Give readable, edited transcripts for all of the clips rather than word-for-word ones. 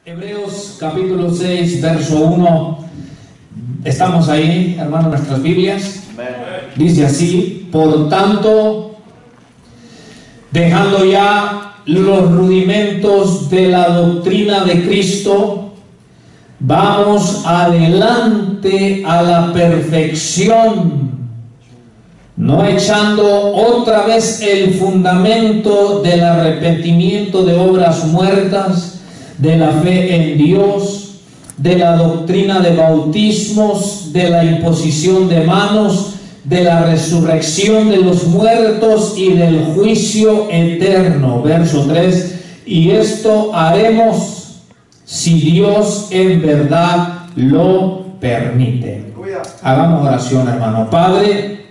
Hebreos capítulo 6, verso 1. Estamos ahí, hermanos, en nuestras Biblias. Dice así: por tanto, dejando ya los rudimentos de la doctrina de Cristo, vamos adelante a la perfección, no echando otra vez el fundamento del arrepentimiento de obras muertas, de la fe en Dios, de la doctrina de bautismos, de la imposición de manos, de la resurrección de los muertos y del juicio eterno. Verso 3: y esto haremos si Dios en verdad lo permite. Hagamos oración, hermano. Padre,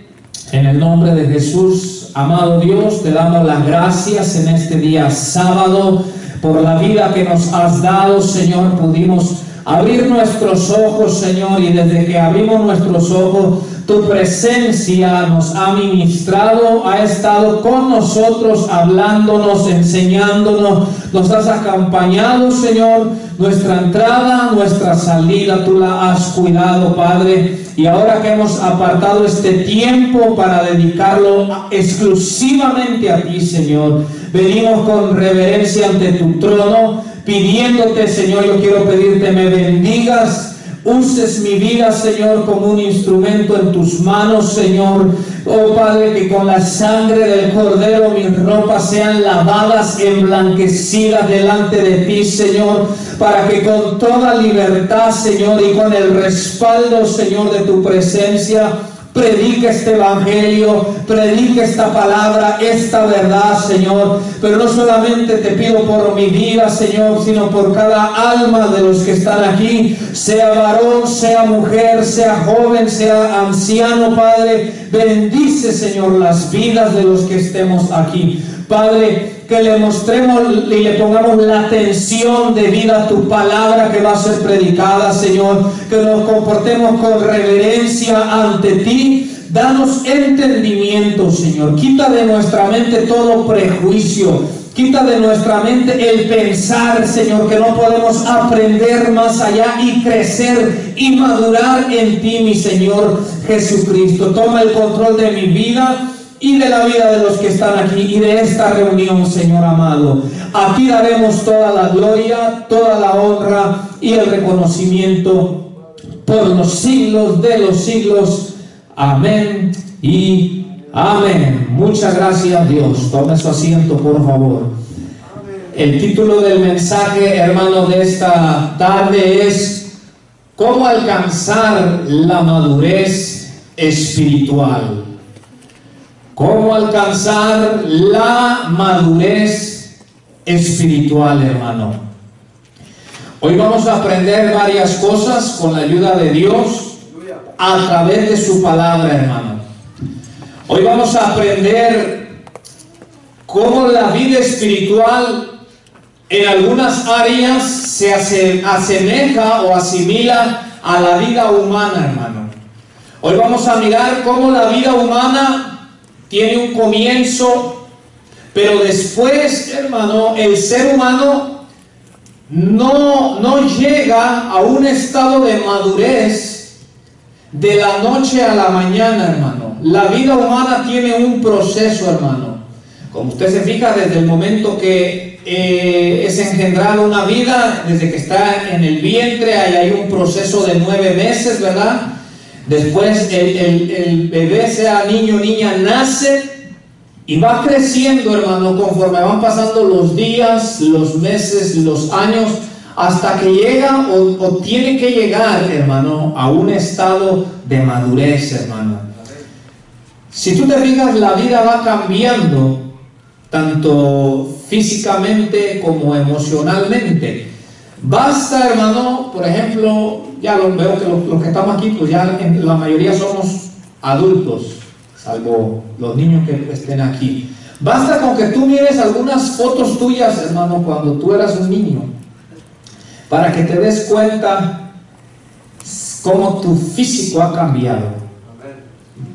en el nombre de Jesús, amado Dios, te damos las gracias en este día sábado por la vida que nos has dado, Señor. Pudimos abrir nuestros ojos, Señor, y desde que abrimos nuestros ojos, tu presencia nos ha ministrado, ha estado con nosotros, hablándonos, enseñándonos, nos has acompañado, Señor. Nuestra entrada, nuestra salida, tú la has cuidado, Padre. Y ahora que hemos apartado este tiempo para dedicarlo exclusivamente a ti, Señor, venimos con reverencia ante tu trono, pidiéndote, Señor, yo quiero pedirte, me bendigas, uses mi vida, Señor, como un instrumento en tus manos, Señor. Oh Padre, que con la sangre del Cordero mis ropas sean lavadas, emblanquecidas delante de ti, Señor, para que con toda libertad, Señor, y con el respaldo, Señor, de tu presencia, predique este evangelio, predique esta palabra, esta verdad, Señor. Pero no solamente te pido por mi vida, Señor, sino por cada alma de los que están aquí, sea varón, sea mujer, sea joven, sea anciano, Padre. Bendice, Señor, las vidas de los que estemos aquí, Padre. Que le mostremos y le pongamos la atención debida a tu palabra que va a ser predicada, Señor. Que nos comportemos con reverencia ante ti. Danos entendimiento, Señor. Quita de nuestra mente todo prejuicio. Quita de nuestra mente el pensar, Señor, que no podemos aprender más allá y crecer y madurar en ti, mi Señor Jesucristo. Toma el control de mi vida y de la vida de los que están aquí y de esta reunión, Señor amado. A ti daremos toda la gloria, toda la honra y el reconocimiento por los siglos de los siglos. Amén y amén. Muchas gracias, Dios. Tome su asiento, por favor. El título del mensaje, hermano, de esta tarde es ¿cómo alcanzar la madurez espiritual? ¿Cómo alcanzar la madurez espiritual, hermano? Hoy vamos a aprender varias cosas con la ayuda de Dios a través de su palabra, hermano. Hoy vamos a aprender cómo la vida espiritual en algunas áreas se asemeja o asimila a la vida humana, hermano. Hoy vamos a mirar cómo la vida humana tiene un comienzo, pero después, hermano, el ser humano no llega a un estado de madurez de la noche a la mañana, hermano. La vida humana tiene un proceso, hermano. Como usted se fija, desde el momento que es engendrada una vida, desde que está en el vientre, hay un proceso de 9 meses, ¿verdad? Después el bebé, sea niño o niña, nace y va creciendo, hermano, conforme van pasando los días, los meses, los años, hasta que llega o tiene que llegar, hermano, a un estado de madurez, hermano. Si tú te fijas, la vida va cambiando, tanto físicamente como emocionalmente. Basta, hermano, por ejemplo, ya veo que los que estamos aquí, pues ya la mayoría somos adultos, salvo los niños que estén aquí. Basta con que tú mires algunas fotos tuyas, hermano, cuando tú eras un niño, para que te des cuenta cómo tu físico ha cambiado.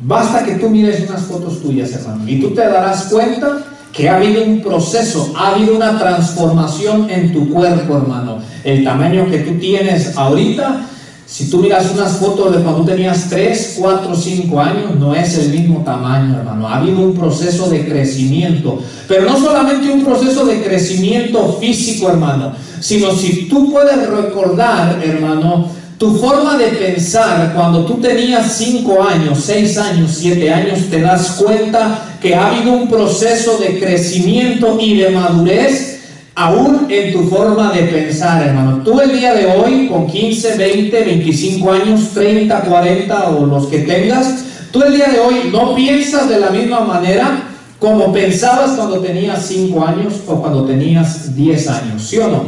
Basta que tú mires unas fotos tuyas, hermano, y tú te darás cuenta que ha habido un proceso, ha habido una transformación en tu cuerpo, hermano. El tamaño que tú tienes ahorita, si tú miras unas fotos de cuando tenías 3, 4, 5 años, no es el mismo tamaño, hermano. Ha habido un proceso de crecimiento, pero no solamente un proceso de crecimiento físico, hermano, sino si tú puedes recordar, hermano, tu forma de pensar cuando tú tenías 5 años, 6 años, 7 años, te das cuenta que ha habido un proceso de crecimiento y de madurez aún en tu forma de pensar, hermano. Tú el día de hoy, con 15, 20, 25 años, 30, 40 o los que tengas, tú el día de hoy no piensas de la misma manera como pensabas cuando tenías 5 años o cuando tenías 10 años, ¿sí o no?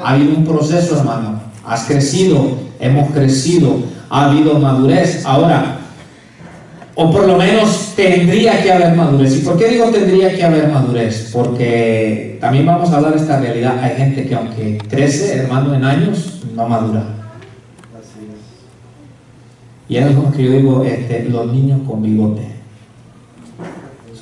Ha habido un proceso, hermano. Has crecido, hemos crecido, ha habido madurez. Ahora, o por lo menos tendría que haber madurez. ¿Y por qué digo tendría que haber madurez? Porque también vamos a hablar de esta realidad. Hay gente que aunque crece, hermano, en años, no madura. Y es como que yo digo, los niños con bigote.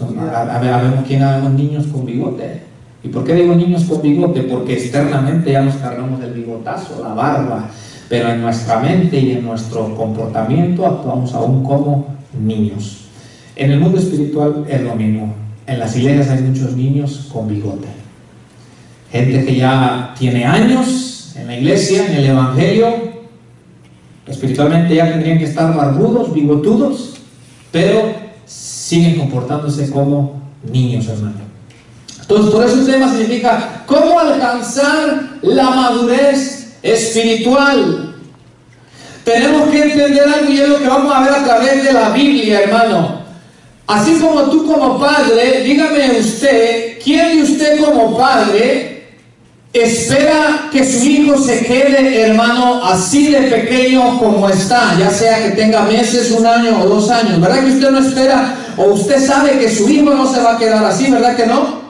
Habemos quién habemos niños con bigote. ¿Y por qué digo niños con bigote? Porque externamente ya nos cargamos del bigotazo, la barba, pero en nuestra mente y en nuestro comportamiento actuamos aún como niños. En el mundo espiritual es lo mismo. En las iglesias hay muchos niños con bigote, gente que ya tiene años en la iglesia, en el evangelio. Espiritualmente ya tendrían que estar barbudos, bigotudos, pero siguen comportándose como niños, hermano. Entonces, por eso el tema significa cómo alcanzar la madurez espiritual. Tenemos que entender algo, y es lo que vamos a ver a través de la Biblia, hermano. Así como tú como padre, dígame usted, ¿quién de usted como padre espera que su hijo se quede, hermano, así de pequeño como está? Ya sea que tenga meses, 1 año o 2 años. ¿Verdad que usted no espera, o usted sabe que su hijo no se va a quedar así? ¿Verdad que no?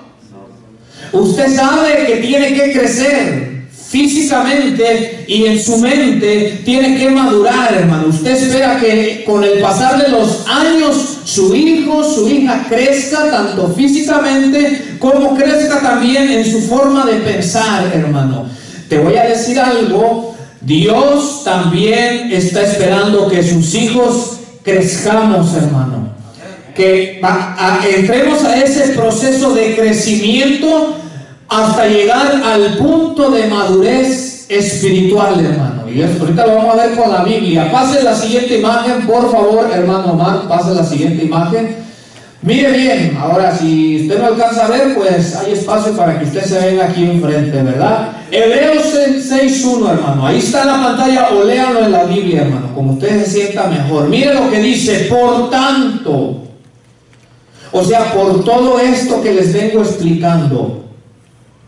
Usted sabe que tiene que crecer físicamente y en su mente tiene que madurar, hermano. Usted espera que con el pasar de los años su hijo, su hija crezca tanto físicamente como crezca también en su forma de pensar, hermano. Te voy a decir algo, Dios también está esperando que sus hijos crezcamos, hermano. Que entremos a ese proceso de crecimiento hasta llegar al punto de madurez espiritual, hermano. Y esto ahorita lo vamos a ver con la Biblia. Pase la siguiente imagen, por favor, hermano Omar. Pase la siguiente imagen. Mire bien. Ahora, si usted no alcanza a ver, pues hay espacio para que usted se venga aquí enfrente, ¿verdad? Hebreos 6:1, hermano. Ahí está en la pantalla, o léanlo en la Biblia, hermano, como usted se sienta mejor. Mire lo que dice: por tanto, o sea, por todo esto que les vengo explicando.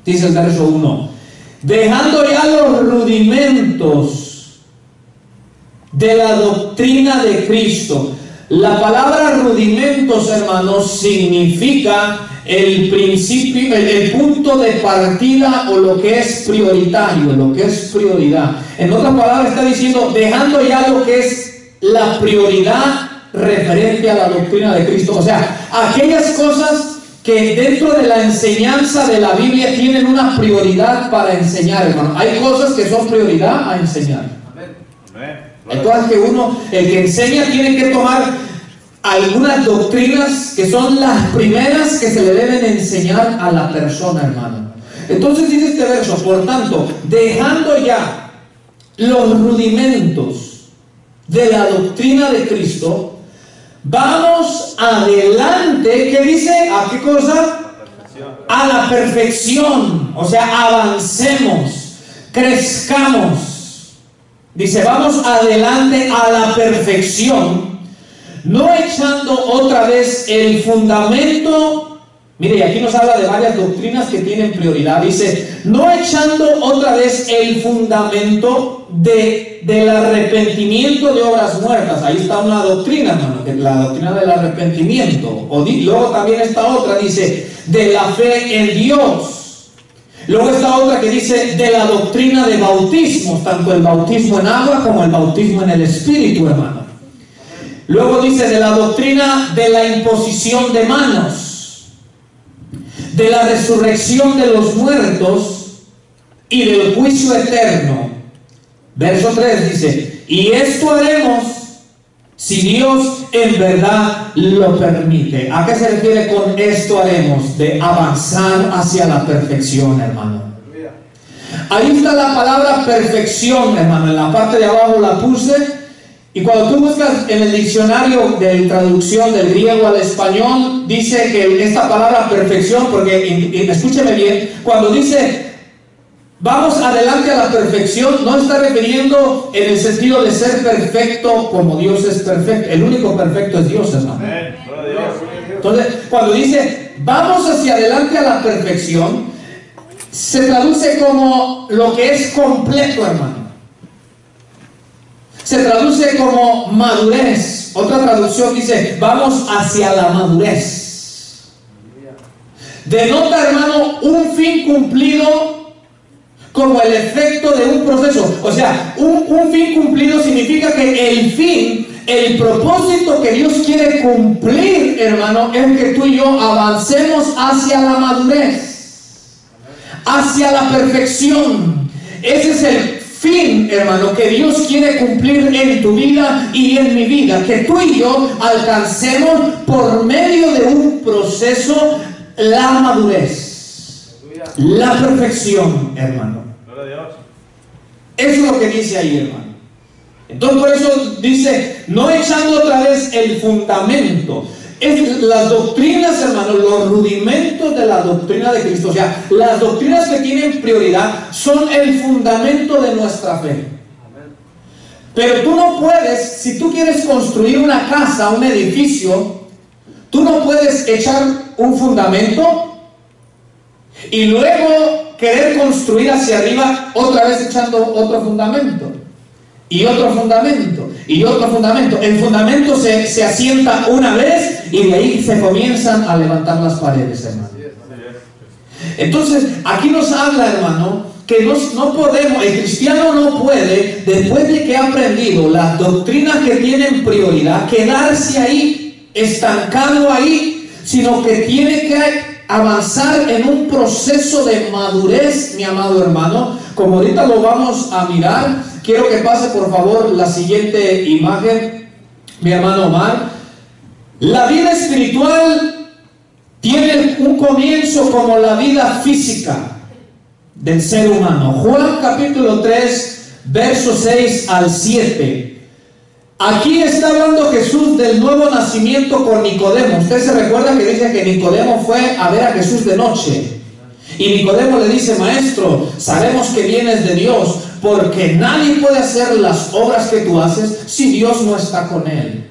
Dice el verso 1: dejando ya los rudimentos de la doctrina de Cristo. La palabra rudimentos, hermanos, significa el principio, el punto de partida, o lo que es prioritario, lo que es prioridad. En otras palabras está diciendo, dejando ya lo que es la prioridad referente a la doctrina de Cristo. O sea, aquellas cosas que dentro de la enseñanza de la Biblia tienen una prioridad para enseñar, hermano. Hay cosas que son prioridad a enseñar. Hay cosas que uno, el que enseña, tiene que tomar algunas doctrinas que son las primeras que se le deben enseñar a la persona, hermano. Entonces dice este verso: por tanto, dejando ya los rudimentos de la doctrina de Cristo, vamos adelante. ¿Qué dice? ¿A qué cosa? A la perfección. O sea, avancemos, crezcamos. Dice, vamos adelante a la perfección, no echando otra vez el fundamento. Mire, y aquí nos habla de varias doctrinas que tienen prioridad. Dice, no echando otra vez el fundamento del arrepentimiento de obras muertas. Ahí está una doctrina, hermano, la doctrina del arrepentimiento. Luego también está otra, dice, de la fe en Dios. Luego está otra que dice de la doctrina de bautismos, tanto el bautismo en agua como el bautismo en el Espíritu, hermano. Luego dice de la doctrina de la imposición de manos. de la resurrección de los muertos y del juicio eterno. Verso 3 dice: y esto haremos si Dios en verdad lo permite. ¿A qué se refiere con esto haremos? De avanzar hacia la perfección, hermano. Ahí está la palabra perfección, hermano. En la parte de abajo la puse. Y cuando tú buscas en el diccionario de traducción del griego al español, dice que esta palabra perfección, porque escúcheme bien, cuando dice vamos adelante a la perfección, no está refiriendo en el sentido de ser perfecto como Dios es perfecto. El único perfecto es Dios, hermano. Entonces, cuando dice vamos hacia adelante a la perfección, se traduce como lo que es completo, hermano. Se traduce como madurez. Otra traducción dice vamos hacia la madurez. Denota, hermano, un fin cumplido como el efecto de un proceso. O sea, un fin cumplido significa que el fin, el propósito que Dios quiere cumplir, hermano, es que tú y yo avancemos hacia la madurez, hacia la perfección. Ese es el fin, hermano, que Dios quiere cumplir en tu vida y en mi vida, que tú y yo alcancemos por medio de un proceso la madurez, la perfección, hermano. Eso es lo que dice ahí, hermano. Entonces por eso dice, no echando otra vez el fundamento. Las doctrinas, hermanos, los rudimentos de la doctrina de Cristo, o sea, las doctrinas que tienen prioridad son el fundamento de nuestra fe. Pero tú no puedes, si tú quieres construir una casa, un edificio, tú no puedes echar un fundamento y luego querer construir hacia arriba otra vez echando otro fundamento y otro fundamento y otro fundamento. El fundamento se asienta una vez y de ahí se comienzan a levantar las paredes, hermano. Entonces aquí nos habla, hermano, que no podemos, el cristiano no puede, después de que ha aprendido las doctrinas que tienen prioridad, quedarse ahí, estancado ahí, sino que tiene que avanzar en un proceso de madurez, mi amado hermano. Como ahorita lo vamos a mirar, quiero que pase por favor la siguiente imagen, mi hermano Omar. La vida espiritual tiene un comienzo como la vida física del ser humano. Juan capítulo 3, versos 6 al 7. Aquí está hablando Jesús del nuevo nacimiento con Nicodemo. Usted se recuerda que dice que Nicodemo fue a ver a Jesús de noche. Y Nicodemo le dice: maestro, sabemos que vienes de Dios, porque nadie puede hacer las obras que tú haces si Dios no está con él.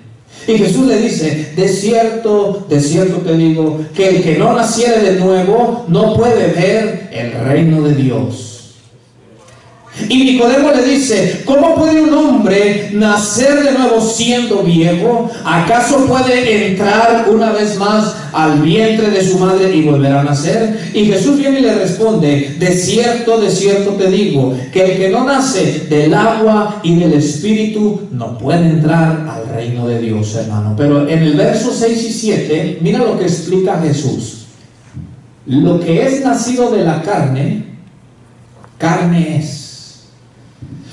Y Jesús le dice: de cierto te digo, que el que no naciere de nuevo no puede ver el reino de Dios. Y Nicodemo le dice: ¿cómo puede un hombre nacer de nuevo siendo viejo? ¿Acaso puede entrar una vez más al vientre de su madre y volver a nacer? Y Jesús viene y le responde: de cierto te digo, que el que no nace del agua y del espíritu no puede entrar al reino de Dios, hermano. Pero en el verso 6 y 7, mira lo que explica Jesús. Lo que es nacido de la carne, carne es.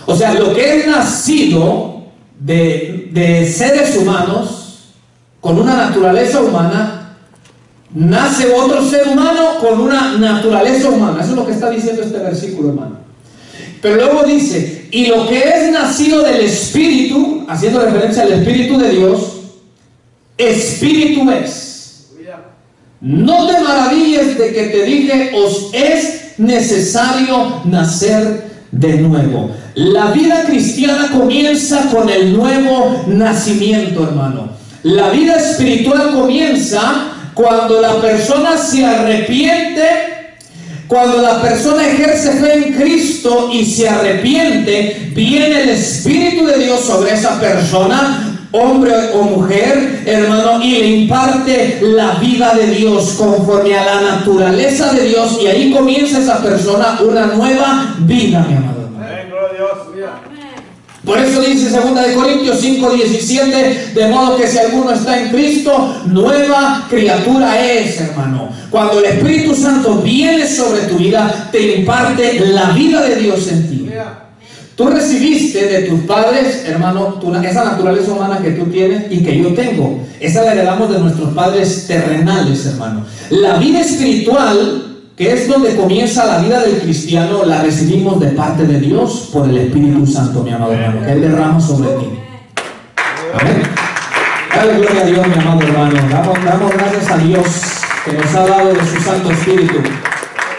O sea, lo que es nacido de seres humanos, con una naturaleza humana, nace otro ser humano con una naturaleza humana. Eso es lo que está diciendo este versículo, hermano. Pero luego dice: y lo que es nacido del Espíritu, haciendo referencia al Espíritu de Dios, Espíritu es. No te maravilles de que te dije: os es necesario nacer de nuevo. La vida cristiana comienza con el nuevo nacimiento, hermano. La vida espiritual comienza cuando la persona se arrepiente, cuando la persona ejerce fe en Cristo y se arrepiente. Viene el Espíritu de Dios sobre esa persona, hombre o mujer, hermano, y le imparte la vida de Dios conforme a la naturaleza de Dios, y ahí comienza esa persona una nueva vida, mi amado. Por eso dice 2 Corintios 5:17, de modo que si alguno está en Cristo, nueva criatura es, hermano. Cuando el Espíritu Santo viene sobre tu vida, te imparte la vida de Dios en ti. Tú recibiste de tus padres, hermano, esa naturaleza humana que tú tienes y que yo tengo. Esa la heredamos de nuestros padres terrenales, hermano. La vida espiritual, que es donde comienza la vida del cristiano, la recibimos de parte de Dios por el Espíritu Santo, mi amado hermano, que Él derrama sobre ti. Amén. Dale gloria a Dios, mi amado hermano. Damos gracias a Dios que nos ha dado de su Santo Espíritu.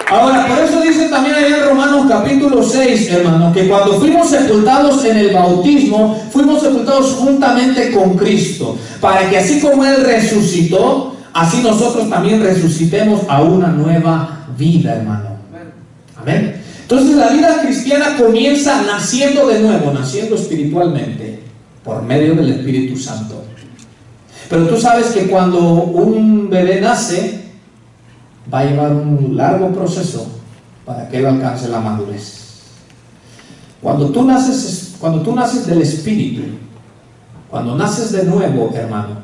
Ahora, por eso dice también allá en Romanos capítulo 6, hermano, que cuando fuimos sepultados en el bautismo, fuimos sepultados juntamente con Cristo, para que así como Él resucitó, así nosotros también resucitemos a una nueva vida, hermano. Amén. Entonces la vida cristiana comienza naciendo de nuevo, naciendo espiritualmente, por medio del Espíritu Santo. Pero tú sabes que cuando un bebé nace, va a llevar un largo proceso para que él alcance la madurez. Cuando tú naces del Espíritu, cuando naces de nuevo, hermano,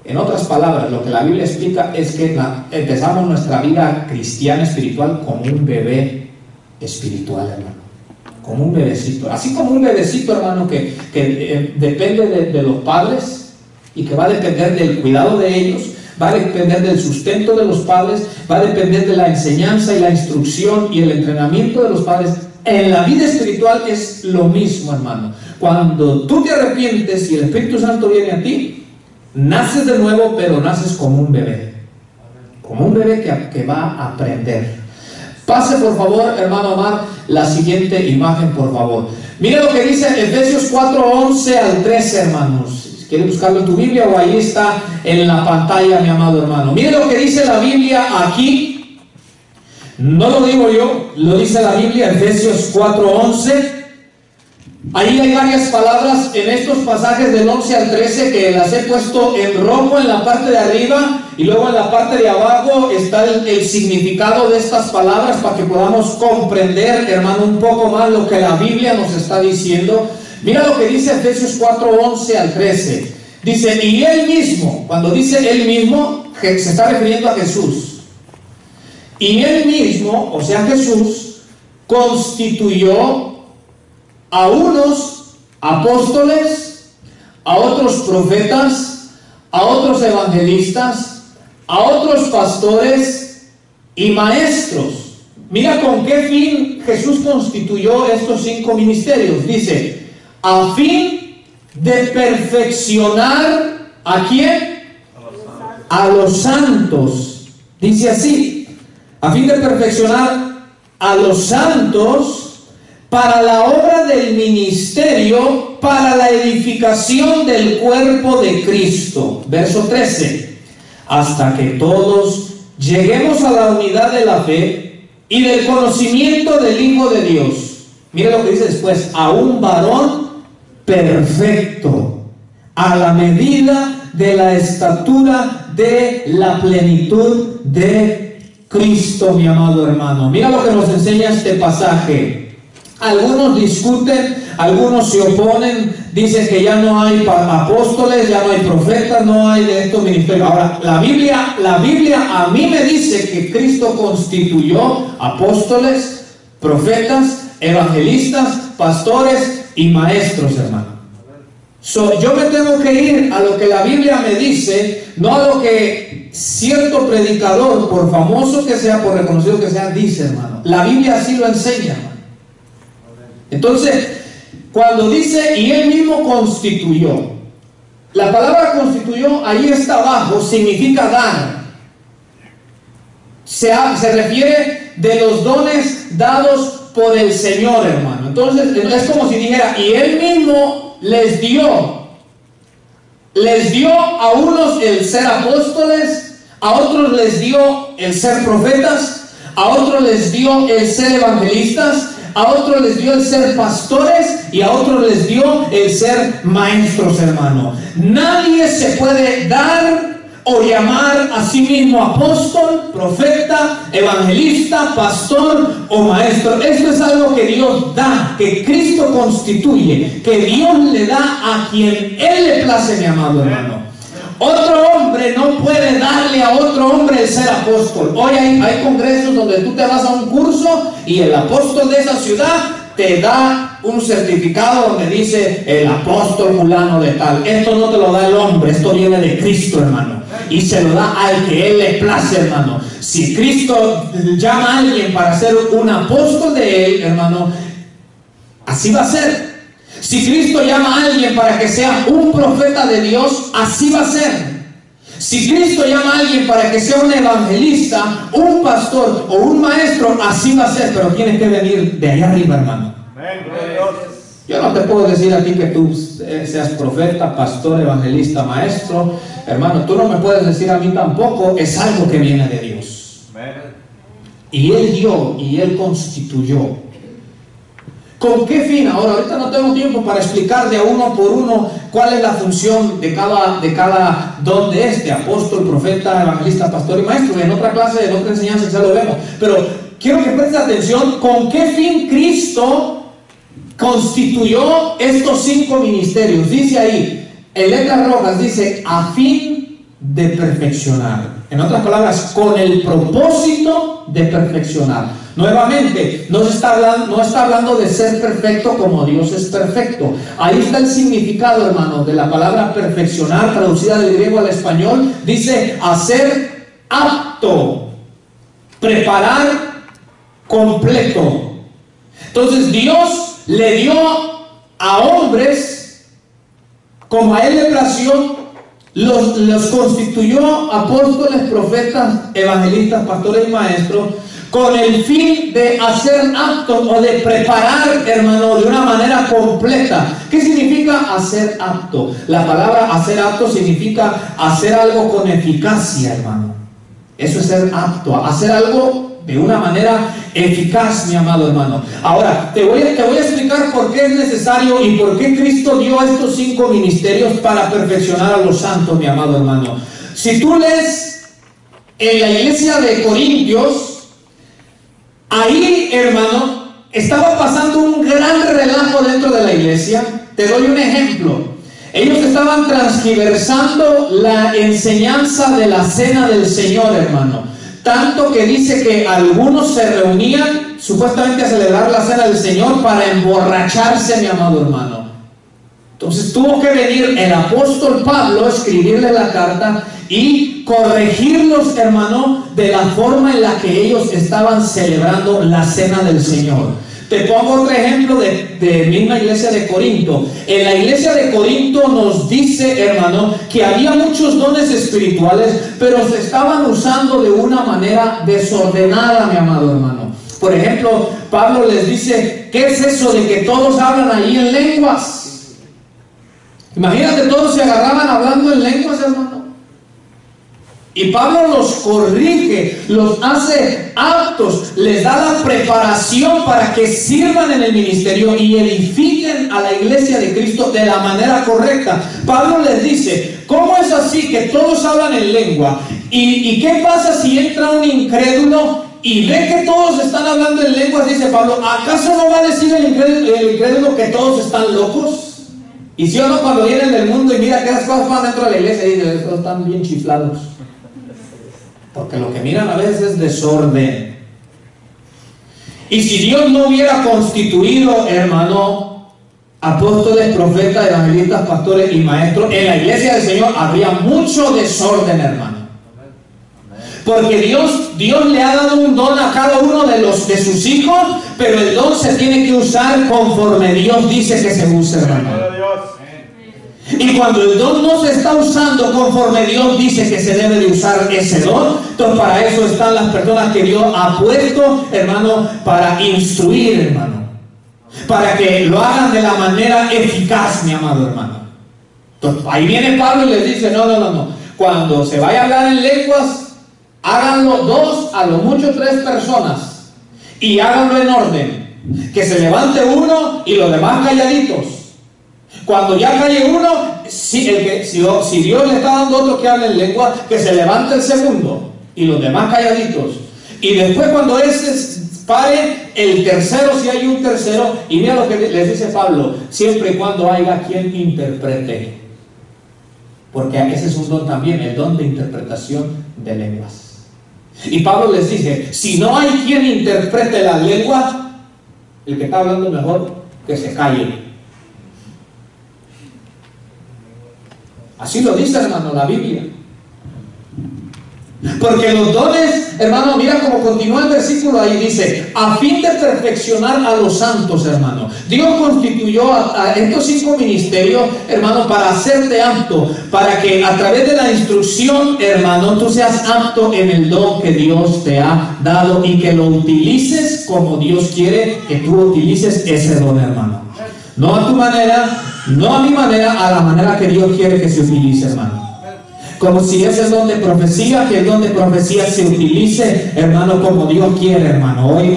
en otras palabras, lo que la Biblia explica es que empezamos nuestra vida cristiana espiritual como un bebé espiritual, hermano, como un bebecito, así como un bebecito, hermano, que depende de los padres y que va a depender del cuidado de ellos, va a depender del sustento de los padres, va a depender de la enseñanza y la instrucción y el entrenamiento de los padres. En la vida espiritual es lo mismo, hermano. Cuando tú te arrepientes y el Espíritu Santo viene a ti, naces de nuevo, pero naces como un bebé. Como un bebé que va a aprender. Pase por favor, hermano Omar, la siguiente imagen, por favor. Mira lo que dice Efesios 4:11 al 13, hermanos. ¿Quieres buscarlo en tu Biblia o ahí está en la pantalla, mi amado hermano? Mire lo que dice la Biblia aquí. No lo digo yo, lo dice la Biblia, Efesios 4:11. Ahí hay varias palabras en estos pasajes del 11 al 13 que las he puesto en rojo en la parte de arriba y luego en la parte de abajo está el significado de estas palabras para que podamos comprender, hermano, un poco más lo que la Biblia nos está diciendo. Mira lo que dice Efesios 4:11 al 13. Dice, y Él mismo, cuando dice Él mismo, se está refiriendo a Jesús. Y Él mismo, o sea Jesús, constituyó a unos apóstoles, a otros profetas, a otros evangelistas, a otros pastores y maestros. Mira con qué fin Jesús constituyó estos 5 ministerios. Dice, a fin de perfeccionar ¿a quién? A los santos. Dice así, a fin de perfeccionar a los santos para la obra del ministerio, para la edificación del cuerpo de Cristo. Verso 13, hasta que todos lleguemos a la unidad de la fe y del conocimiento del Hijo de Dios. Mire lo que dice después, a un varón perfecto, a la medida de la estatura de la plenitud de Cristo, mi amado hermano. Mira lo que nos enseña este pasaje. Algunos discuten, algunos se oponen, dicen que ya no hay apóstoles, ya no hay profetas, no hay de estos ministerios. Ahora, la Biblia a mí me dice que Cristo constituyó apóstoles, profetas, evangelistas, pastores y maestros, hermano. Yo me tengo que ir a lo que la Biblia me dice, no a lo que cierto predicador, por famoso que sea, por reconocido que sea, dice, hermano. La Biblia así lo enseña, hermano. Entonces, cuando dice, y Él mismo constituyó, la palabra constituyó, ahí está abajo, significa dar. Se refiere de los dones dados por el Señor, hermano. Entonces, es como si dijera, y Él mismo les dio a unos el ser apóstoles, a otros les dio el ser profetas, a otros les dio el ser evangelistas, a otros les dio el ser pastores y a otros les dio el ser maestros, hermano. Nadie se puede dar o llamar a sí mismo apóstol, profeta, evangelista, pastor o maestro. Esto es algo que Dios da, que Cristo constituye, que Dios le da a quien Él le place, mi amado hermano. Otro hombre no puede darle a otro hombre el ser apóstol. Hoy hay congresos donde tú te vas a un curso y el apóstol de esa ciudad te da un certificado donde dice el apóstol fulano de tal. Esto no te lo da el hombre, esto viene de Cristo, hermano, y se lo da al que Él le place, hermano. Si Cristo llama a alguien para ser un apóstol de Él, hermano, así va a ser. Si Cristo llama a alguien para que sea un profeta de Dios, así va a ser. Si Cristo llama a alguien para que sea un evangelista, un pastor o un maestro, así va a ser. Pero tienes que venir de allá arriba, hermano. Yo no te puedo decir a ti que tú seas profeta, pastor, evangelista, maestro. Hermano, tú no me puedes decir a mí tampoco. Es algo que viene de Dios. Y Él dio y Él constituyó. ¿Con qué fin? Ahorita no tengo tiempo para explicar de uno por uno cuál es la función de cada don de este: apóstol, profeta, evangelista, pastor y maestro. En otra clase, en otra enseñanza ya lo vemos. Pero quiero que prestes atención con qué fin Cristo constituyó estos 5 ministerios. Dice ahí, en letras rojas, dice a fin de perfeccionar. En otras palabras, con el propósito de perfeccionar. Nuevamente, no está hablando de ser perfecto como Dios es perfecto. Ahí está el significado, hermano, de la palabra perfeccionar, traducida del griego al español. Dice hacer apto, preparar completo. Entonces Dios le dio a hombres como a Él le plació, los constituyó apóstoles, profetas, evangelistas, pastores y maestros, con el fin de hacer aptos o de preparar, hermano, de una manera completa. ¿Qué significa hacer apto? La palabra hacer apto significa hacer algo con eficacia, hermano. Eso es ser apto, hacer algo de una manera eficaz, mi amado hermano. Ahora, te voy a explicar por qué es necesario y por qué Cristo dio estos 5 ministerios para perfeccionar a los santos, mi amado hermano. Si tú lees en la iglesia de Corintios, ahí, hermano, estaba pasando un gran relajo dentro de la iglesia. Te doy un ejemplo. Ellos estaban transgiversando la enseñanza de la cena del Señor, hermano. Tanto que dice que algunos se reunían supuestamente a celebrar la cena del Señor para emborracharse, mi amado hermano. Entonces tuvo que venir el apóstol Pablo, escribirle la carta y corregirlos, hermano, de la forma en la que ellos estaban celebrando la cena del Señor. Te pongo otro ejemplo de misma iglesia de Corinto. En la iglesia de Corinto nos dice, hermano, que había muchos dones espirituales, pero se estaban usando de una manera desordenada, mi amado hermano. Por ejemplo, Pablo les dice, ¿qué es eso de que todos hablan ahí en lenguas? Imagínate, todos se agarraban hablando en lenguas, hermano. Y Pablo los corrige, los hace aptos, les da la preparación para que sirvan en el ministerio y edifiquen a la iglesia de Cristo de la manera correcta. Pablo les dice, ¿cómo es así que todos hablan en lengua? ¿Y qué pasa si entra un incrédulo y ve que todos están hablando en lenguas? Dice Pablo, ¿acaso no va a decir el incrédulo que todos están locos? Y si o no, cuando vienen del mundo y mira que las cosas van dentro de la iglesia, dicen, estos están bien chiflados. Porque lo que miran a veces es desorden. Y si Dios no hubiera constituido, hermano, apóstoles, profetas, evangelistas, pastores y maestros, en la iglesia del Señor habría mucho desorden, hermano. Porque Dios le ha dado un don a cada uno de sus hijos, pero el don se tiene que usar conforme Dios dice que se use, hermano. Y cuando el don no se está usando conforme Dios dice que se debe de usar ese don, entonces para eso están las personas que Dios ha puesto, hermano, para instruir, hermano, para que lo hagan de la manera eficaz, mi amado hermano. Entonces ahí viene Pablo y les dice, no, cuando se vaya a hablar en lenguas, háganlo 2, a lo mucho 3 personas, y háganlo en orden, que se levante uno y los demás calladitos. Cuando ya calle uno, si Dios le está dando otro que hable en lengua, que se levante el segundo y los demás calladitos. Y después cuando ese pare, el tercero, si hay un tercero. Y mira lo que les dice Pablo: siempre y cuando haya quien interprete. Porque ese es un don también, el don de interpretación de lenguas. Y Pablo les dice: si no hay quien interprete la lengua, el que está hablando mejor que se calle. Así lo dice, hermano, la Biblia. Porque los dones, hermano, mira cómo continúa el versículo ahí, dice: a fin de perfeccionar a los santos, hermano. Dios constituyó a estos 5 ministerios, hermano, para hacerte apto, para que a través de la instrucción, hermano, tú seas apto en el don que Dios te ha dado y que lo utilices como Dios quiere que tú utilices ese don, hermano. No a tu manera, no a mi manera, a la manera que Dios quiere que se utilice, hermano. Como si ese es don de profecía, que el don de profecía se utilice, hermano, como Dios quiere, hermano. Hoy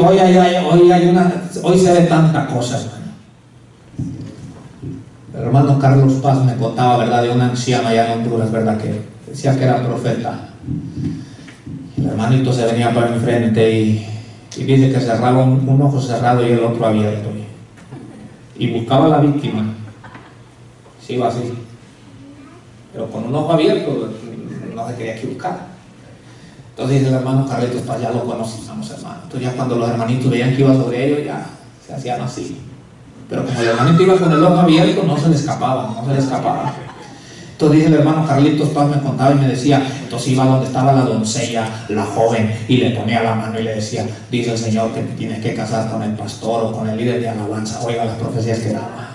se ve tanta cosa, hermano. El hermano Carlos Paz me contaba, ¿verdad?, de una anciana allá en Honduras, ¿verdad?, que decía que era profeta. El hermanito se venía para enfrente y dice que cerraba un ojo cerrado y el otro abierto. Y buscaba a la víctima. Sí, iba así. Pero con un ojo abierto no se quería equivocar. Entonces dice el hermano Carlitos Paz: ya lo conocíamos, hermano. Entonces ya cuando los hermanitos veían que iba sobre ellos, ya se hacían así. Pero como el hermanito iba con el ojo abierto, no se le escapaba. Entonces dice el hermano Carlitos Paz, me contaba y me decía, entonces iba donde estaba la doncella, la joven, y le ponía la mano y le decía: dice el Señor que te tienes que casar con el pastor o con el líder de alabanza. Oiga las profecías que daba.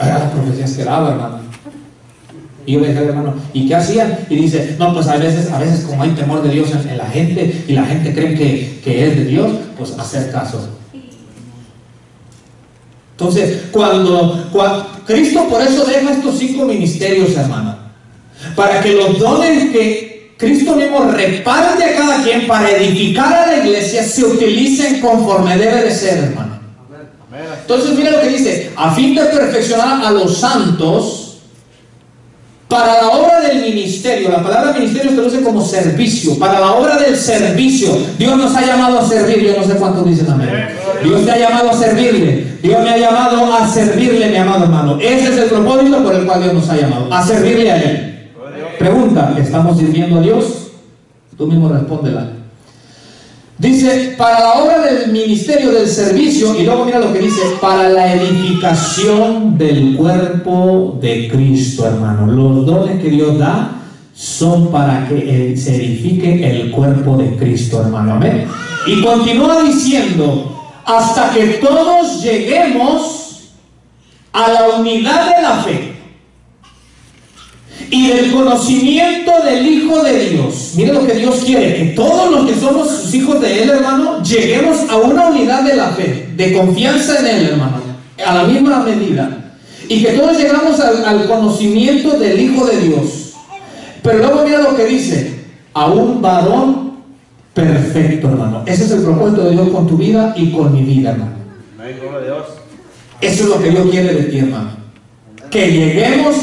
Oiga las profecías que daba, hermano. Y yo le dije al hermano: ¿y qué hacían? Y dice: no, pues a veces como hay temor de Dios en la gente y la gente cree que es de Dios, pues hacer caso. Entonces, cuando Cristo por eso deja estos 5 ministerios, hermano, para que los dones que Cristo mismo reparte a cada quien para edificar a la iglesia se utilicen conforme debe de ser, hermano. Entonces mira lo que dice: a fin de perfeccionar a los santos para la obra del ministerio. La palabra ministerio se traduce como servicio. Para la obra del servicio. Dios nos ha llamado a servir. Yo no sé cuántos dicen amén. Dios te ha llamado a servirle. Dios me ha llamado a servirle, mi amado hermano. Ese es el propósito por el cual Dios nos ha llamado, a servirle a Él. Pregunta: ¿estamos sirviendo a Dios? Tú mismo respóndela. Dice: para la obra del ministerio del servicio. Y luego mira lo que dice: para la edificación del cuerpo de Cristo, hermano. Los dones que Dios da son para que se edifique el cuerpo de Cristo, hermano. Amén. Y continúa diciendo: hasta que todos lleguemos a la unidad de la fe y del conocimiento del Hijo de Dios. Mire lo que Dios quiere: que todos los que somos sus hijos de Él, hermano, lleguemos a una unidad de la fe, de confianza en Él, hermano, a la misma medida, y que todos llegamos al conocimiento del Hijo de Dios. Pero luego mira lo que dice: a un varón perfecto, hermano. Ese es el propósito de Dios con tu vida y con mi vida, hermano. Eso es lo que Dios quiere de ti, hermano, que lleguemos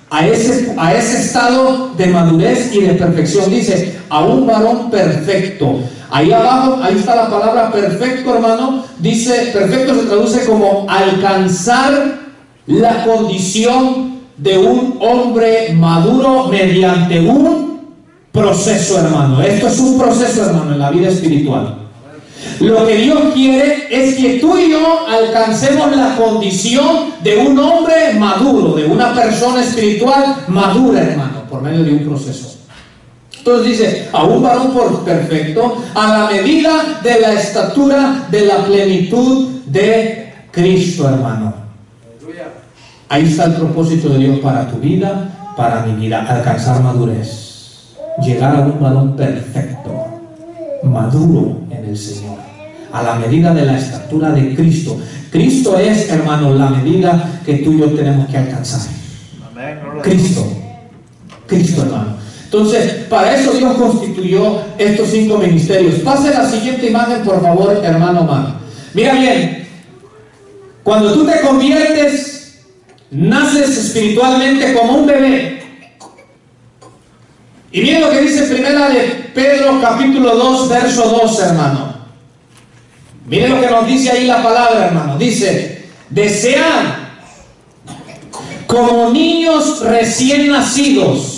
a ese estado de madurez y de perfección. Dice: a un varón perfecto. Ahí abajo, ahí está la palabra perfecto, hermano. Dice, perfecto se traduce como alcanzar la condición de un hombre maduro mediante un proceso, hermano. Esto es un proceso, hermano, en la vida espiritual. Lo que Dios quiere es que tú y yo alcancemos la condición de un hombre maduro, de una persona espiritual madura, hermano, por medio de un proceso. Entonces dice: a un varón por perfecto, a la medida de la estatura de la plenitud de Cristo, hermano. Ahí está el propósito de Dios para tu vida, para mi vida: alcanzar madurez, llegar a un varón perfecto, maduro en el Señor, a la medida de la estatura de Cristo. Cristo es, hermano, la medida que tú y yo tenemos que alcanzar. Cristo, hermano. Entonces, para eso Dios constituyó estos 5 ministerios. Pase la siguiente imagen, por favor, hermano. Mira bien, cuando tú te conviertes, naces espiritualmente como un bebé. Y miren lo que dice primera de Pedro capítulo 2 verso 2, hermano. Miren lo que nos dice ahí la palabra, hermano. Dice: desead como niños recién nacidos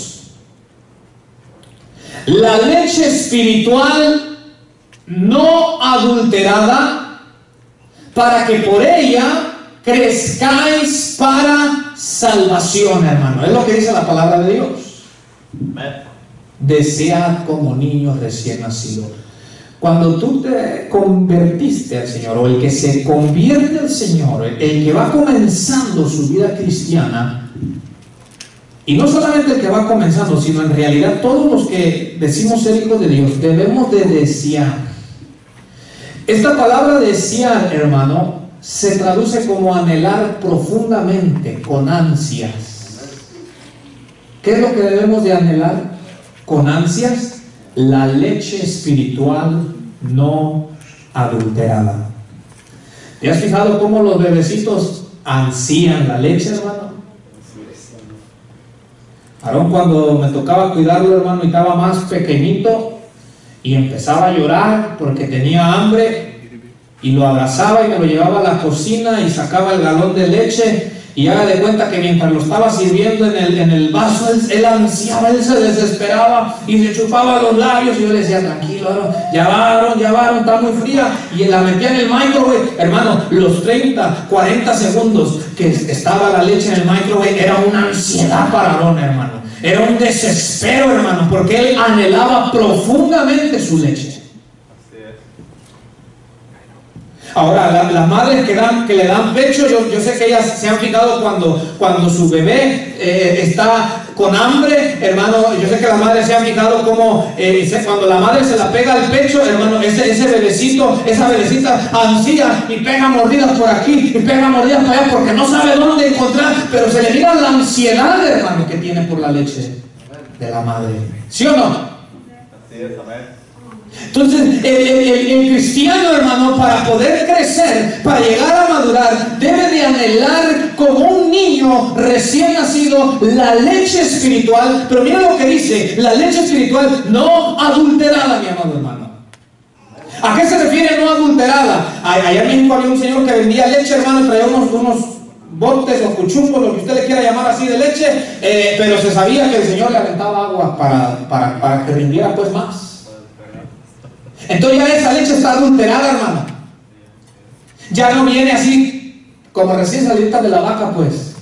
la leche espiritual no adulterada, para que por ella crezcáis para salvación, hermano. Es lo que dice la palabra de Dios. Desead como niños recién nacidos. Cuando tú te convertiste al Señor, o el que se convierte al Señor, el que va comenzando su vida cristiana, y no solamente el que va comenzando, sino en realidad todos los que decimos ser hijos de Dios, debemos de desear. Esta palabra desear, hermano, se traduce como anhelar profundamente, con ansias. ¿Qué es lo que debemos de anhelar con ansias? La leche espiritual no adulterada. ¿Te has fijado cómo los bebecitos ansían la leche, hermano? Aarón, cuando me tocaba cuidarlo, hermano, y estaba más pequeñito y empezaba a llorar porque tenía hambre, y lo abrazaba y me lo llevaba a la cocina y sacaba el galón de leche, y haga de cuenta que mientras lo estaba sirviendo en el vaso, él ansiaba, él se desesperaba y se chupaba los labios, y yo le decía: tranquilo, Aarón, ya va, está muy fría, y la metía en el microwave. Hermano, los 30, 40 segundos que estaba la leche en el microwave era una ansiedad para Aarón, hermano. Era un desespero, hermano, porque él anhelaba profundamente su leche. Ahora, las madres que le dan pecho, yo sé que ellas se han fijado cuando su bebé está con hambre, hermano. Yo sé que las madres se han fijado como cuando la madre se la pega al pecho, hermano, ese bebecito, esa bebecita ansía y pega mordidas por aquí y pega mordidas por allá, porque no sabe dónde encontrar, pero se le mira la ansiedad, hermano, que tiene por la leche de la madre. ¿Sí o no? Así es, amén. Entonces, el cristiano, hermano, para poder crecer, para llegar a madurar, debe de anhelar como un niño recién nacido la leche espiritual. Pero mira lo que dice: la leche espiritual no adulterada, mi amado hermano. ¿A qué se refiere no adulterada? Allá en México había un señor que vendía leche, hermano, y traía unos botes o cuchumbos, lo que usted le quiera llamar así, de leche, pero se sabía que el señor le aventaba agua para que rindiera pues más. Entonces ya esa leche está adulterada, hermano. Ya no viene así como recién salida de la vaca, pues.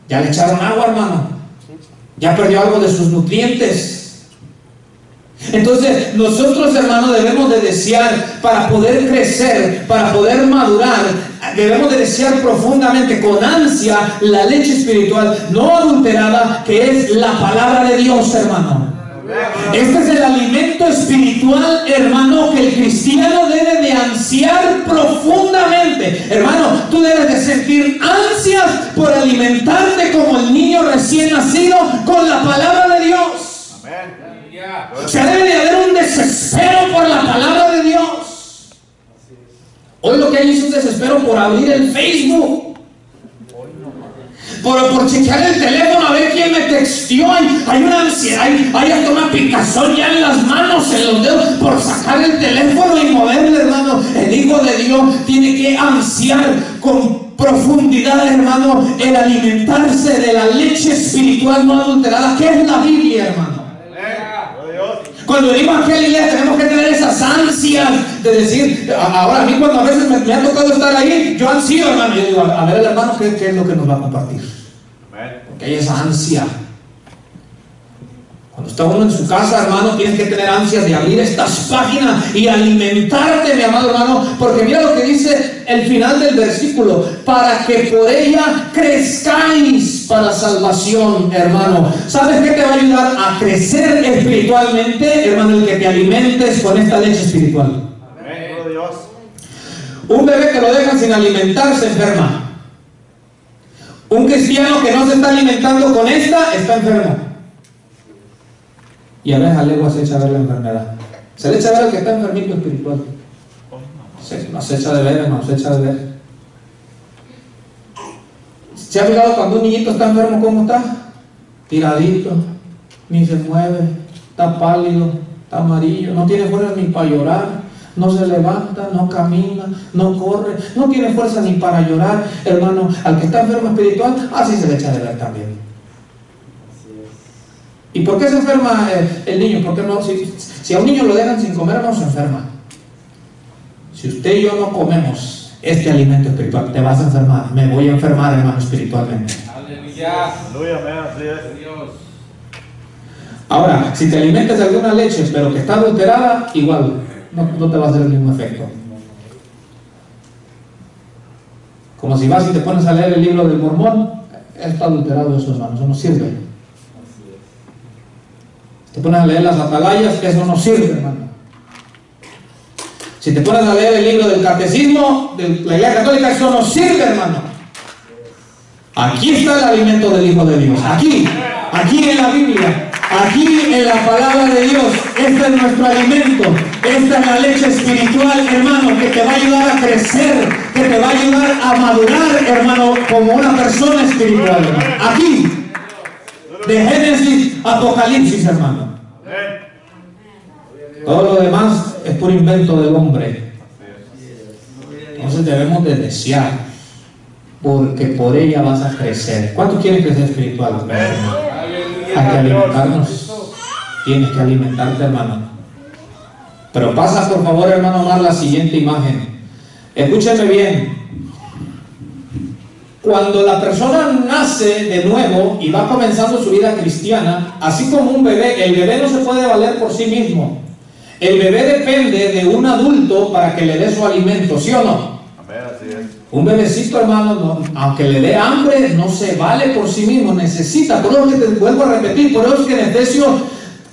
Ya le echaron agua, hermano. Ya perdió algo de sus nutrientes. Entonces nosotros, hermano, debemos de desear, para poder crecer, para poder madurar, debemos de desear profundamente, con ansia, la leche espiritual no adulterada, que es la palabra de Dios, hermano. Este es el alimento espiritual, hermano, que el cristiano debe de ansiar profundamente. Hermano, tú debes de sentir ansias por alimentarte como el niño recién nacido con la palabra de Dios. O sea, debe de haber un desespero por la palabra de Dios. Hoy lo que hay es un desespero por abrir el Facebook, por chequear el teléfono a ver quién me texteó. Hay una ansiedad, hay hasta una picazón ya en las manos, en los dedos, por sacar el teléfono y moverle, hermano. El Hijo de Dios tiene que ansiar con profundidad, hermano, el alimentarse de la leche espiritual no adulterada, que es la Biblia, hermano. Cuando venimos aquí a la iglesia tenemos que tener esas ansias de decir, ahora a mí cuando a veces me ha tocado estar ahí, yo ansío, hermano, y yo digo, a ver el hermano qué es lo que nos va a compartir. Porque hay esa ansia. Cuando está uno en su casa, hermano, tienes que tener ansias de abrir estas páginas y alimentarte, mi amado hermano, porque mira lo que dice el final del versículo: para que por ella crezcáis para salvación, hermano. ¿Sabes qué te va a ayudar a crecer espiritualmente, hermano? El que te alimentes con esta leche espiritual. Amén, Dios. Un bebé que lo dejan sin alimentar se enferma. Un cristiano que no se está alimentando con esta está enfermo. Y a veces a legua se echa a ver la enfermedad. Se le echa a ver al que está enfermito espiritual. No se echa de ver, hermano, se echa de ver. ¿Se ha fijado cuando un niñito está enfermo cómo está? Tiradito, ni se mueve, está pálido, está amarillo, no tiene fuerza ni para llorar, no se levanta, no camina, no corre, no tiene fuerza ni para llorar. Hermano, al que está enfermo espiritual, así se le echa de ver también. ¿Y por qué se enferma el niño? ¿Por qué no? Si a un niño lo dejan sin comer, no se enferma. Si usted y yo no comemos este alimento espiritual, te vas a enfermar. Me voy a enfermar, hermano, espiritualmente. Aleluya. Aleluya, así es. Dios. Ahora, si te alimentas de alguna leche, pero que está adulterada, igual, no te va a hacer el mismo efecto. Como si vas y te pones a leer el libro del Mormón, está adulterado eso, hermano, eso no sirve. Te pones a leer las atalayas, eso no sirve, hermano. Si te pones a leer el libro del catecismo de la Iglesia Católica, eso no sirve, hermano. Aquí está el alimento del Hijo de Dios. Aquí en la Biblia, aquí en la palabra de Dios. Este es nuestro alimento. Esta es la leche espiritual, hermano, que te va a ayudar a crecer, que te va a ayudar a madurar, hermano, como una persona espiritual, hermano. Aquí, de Génesis a Apocalipsis, hermano. Todo lo demás es por invento del hombre. Entonces debemos de desear, porque por ella vas a crecer. ¿Cuántos quieren crecer espiritual? Hay que alimentarnos. Tienes que alimentarte, hermano. Pero pasa, por favor, hermano Omar, la siguiente imagen. Escúcheme bien. Cuando la persona nace de nuevo y va comenzando su vida cristiana, así como un bebé, el bebé no se puede valer por sí mismo. El bebé depende de un adulto para que le dé su alimento, ¿sí o no? Amén, así es. Un bebecito, hermano, no, aunque le dé hambre, no se vale por sí mismo, necesita. Por eso que te vuelvo a repetir, por eso es que en Efesios